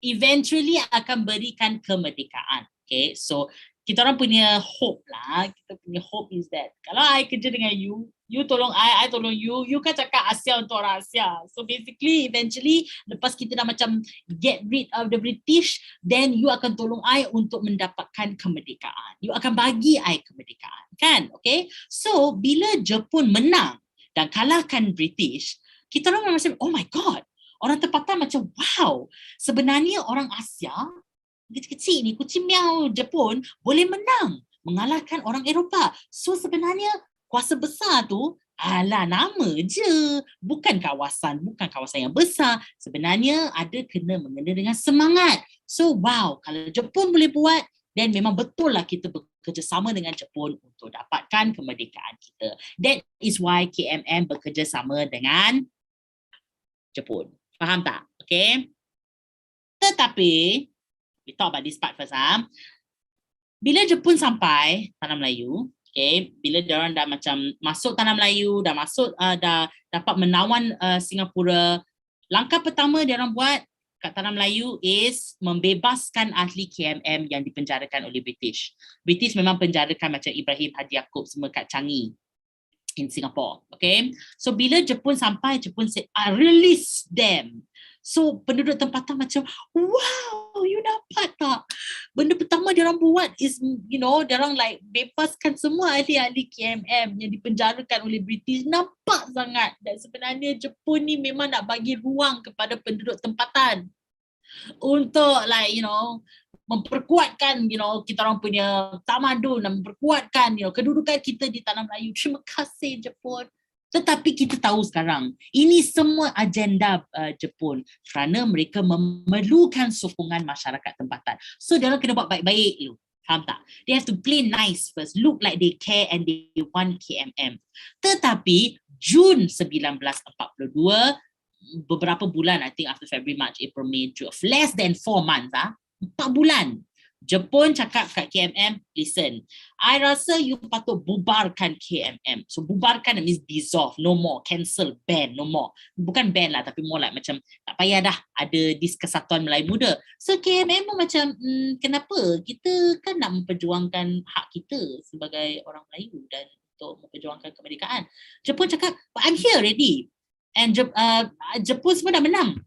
eventually akan berikan kemerdekaan. Okay, so kita orang punya hope lah. Kita punya hope is that kalau I kerja dengan you tolong I tolong you kan cakap Asia untuk orang Asia. So basically, eventually, lepas kita dah macam get rid of the British, then you akan tolong I untuk mendapatkan kemerdekaan. You akan bagi I kemerdekaan, kan? Okay? So, bila Jepun menang dan kalahkan British, kita orang macam, oh my God, orang tempatan macam, wow, sebenarnya orang Asia, kecil-kecil ni, kucing miau Jepun boleh menang, mengalahkan orang Eropah. So sebenarnya kuasa besar tu, nama je, bukan kawasan yang besar. Sebenarnya ada mengena dengan semangat. So wow, kalau Jepun boleh buat, then memang betul lah kita bekerjasama dengan Jepun untuk dapatkan kemerdekaan kita. That is why KMM bekerjasama dengan Jepun. Faham tak? Okay. Tetapi, we talk about this part first. Bila Jepun sampai tanah Melayu, okay, bila diorang dah macam masuk tanah Melayu, dah masuk, dah dapat menawan Singapura, langkah pertama diorang buat kat tanah Melayu is membebaskan ahli KMM yang dipenjarakan oleh British. British memang penjarakan macam Ibrahim Haji Yaakob semua kat Changi in Singapore. Okay, so bila Jepun sampai, Jepun say, release them. So penduduk tempatan macam, wow, you dapat tak? Benda pertama diorang buat is, diorang like bebaskan semua ahli-ahli KMM yang dipenjarakan oleh British. Nampak sangat dan sebenarnya Jepun ni memang nak bagi ruang kepada penduduk tempatan untuk memperkuatkan kita orang punya tamadun dan memperkuatkan kedudukan kita di tanah Melayu. Terima kasih Jepun. Tetapi kita tahu sekarang, ini semua agenda Jepun kerana mereka memerlukan sokongan masyarakat tempatan. So, diorang kena buat baik-baik dulu. Faham tak? They have to play nice first, look like they care and they want KMM. Tetapi, Jun 1942, beberapa bulan, I think after February, March, April, May, June, less than 4 months, 4 bulan. Jepun cakap kat KMM, listen, I rasa you patut bubarkan KMM. So bubarkan means dissolve, no more, cancel, ban, no more. Bukan ban lah, tapi more like macam tak payah dah ada dis Kesatuan Melayu Muda. So KMM pun macam, kenapa? Kita kan nak memperjuangkan hak kita sebagai orang Melayu dan untuk memperjuangkan kemerdekaan. Jepun cakap, but I'm here already. And Jepun semua dah menang.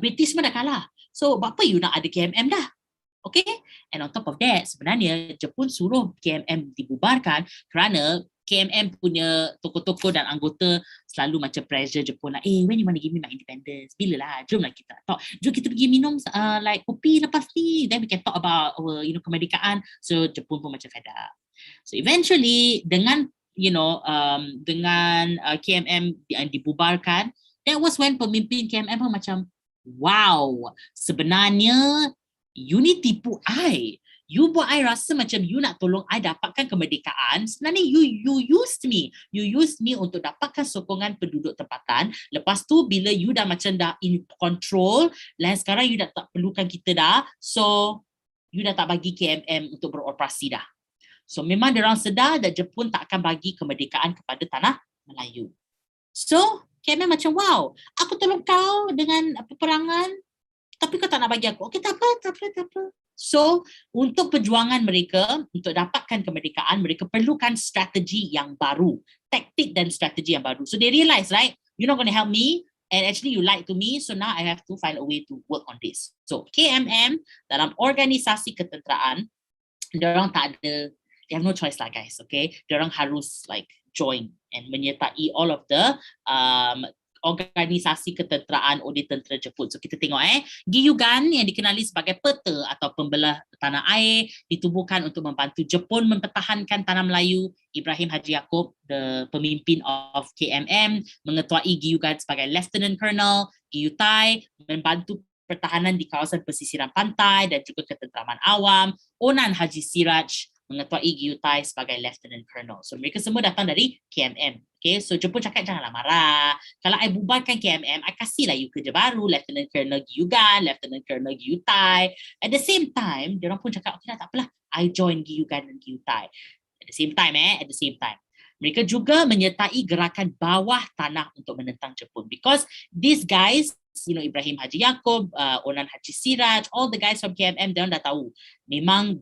British semua dah kalah. So apa you nak ada KMM dah? Okay, and on top of that, sebenarnya Jepun suruh KMM dibubarkan kerana KMM punya tokoh-tokoh dan anggota selalu macam pressure Jepun lah, when you want to give me my independence? Bila lah, jom lah kita talk. Jom kita pergi minum like kopi lepas ni, then we can talk about our kemerdekaan. So Jepun pun macam fed up. So eventually dengan KMM dibubarkan, that was when pemimpin KMM pun macam, wow, sebenarnya you ni tipu I. You buat I rasa macam you nak tolong I dapatkan kemerdekaan. Sebenarnya you used me. You used me untuk dapatkan sokongan penduduk tempatan. Lepas tu bila you dah macam dah in control, dan sekarang you dah tak perlukan kita dah. So you dah tak bagi KMM untuk beroperasi dah. So memang diorang sedar that Jepun tak akan bagi kemerdekaan kepada tanah Melayu. So KMM macam, wow, aku tolong kau dengan peperangan, tapi kau tak nak bagi aku. Okay, tak apa. So, untuk perjuangan mereka, untuk dapatkan kemerdekaan, mereka perlukan strategi yang baru. Taktik dan strategi yang baru. So, they realize, right, you're not going to help me, and actually you lied to me, so now I have to find a way to work on this. So, KMM, dalam organisasi ketenteraan, diorang tak ada, they have no choice lah, guys, okay? Diorang harus, like, join and menyertai all of the organisasi ketenteraan oleh tentera Jepun. So kita tengok Gyugan yang dikenali sebagai peta atau pembelah tanah air ditubuhkan untuk membantu Jepun mempertahankan tanah Melayu. Ibrahim Haji Yaakob, the pemimpin of KMM, mengetuai Gyugan sebagai Lieutenant Colonel. Gyutai membantu pertahanan di kawasan pesisiran pantai dan juga ketenteraman awam. Onan Haji Siraj mengetuai GUTAI sebagai Lieutenant Colonel. So mereka semua datang dari KMM. Okay, so Jepun cakap janganlah marah. Kalau I bubarkan KMM, I kasihlah you kerja baru, Lieutenant Colonel GUGAN, Lieutenant Colonel GUTAI. At the same time, diorang pun cakap, okay lah, tak apalah, I join GUGAN dan GUTAI. At the same time, at the same time. Mereka juga menyertai gerakan bawah tanah untuk menentang Jepun. Because these guys, you know, Ibrahim Haji Yaakob, Onan Haji Siraj, all the guys from KMM, diorang dah tahu. Memang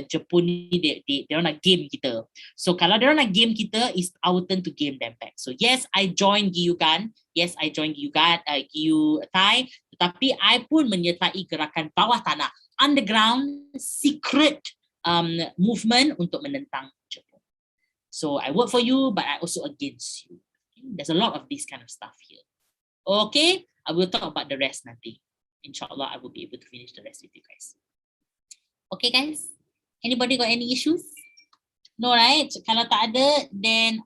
Jepun ni, diorang nak game kita. So kalau diorang nak game kita, it's our turn to game them back. So yes, I join GUGAN. Yes, I join GUTAI. Tetapi I pun menyertai gerakan bawah tanah, underground, secret movement untuk menentang Jepun. So I work for you, but I also against you. Okay? There's a lot of this kind of stuff here. Okay, I will talk about the rest nanti. Inshallah, I will be able to finish the rest with you guys. Okay, guys. Anybody got any issues? No, right? Kalau tak ada, then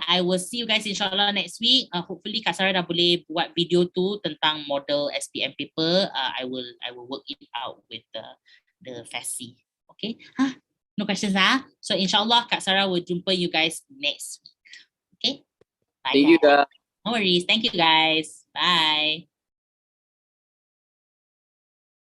I will see you guys inshallah next week. Hopefully Kak Sarah dah boleh buat video tu tentang model SPM paper. I will work it out with the FASI. Okay? No questions, So inshallah Kak Sarah will jumpa you guys next week. Okay? Bye. Thank you, Kak. No worries. Thank you guys. Bye.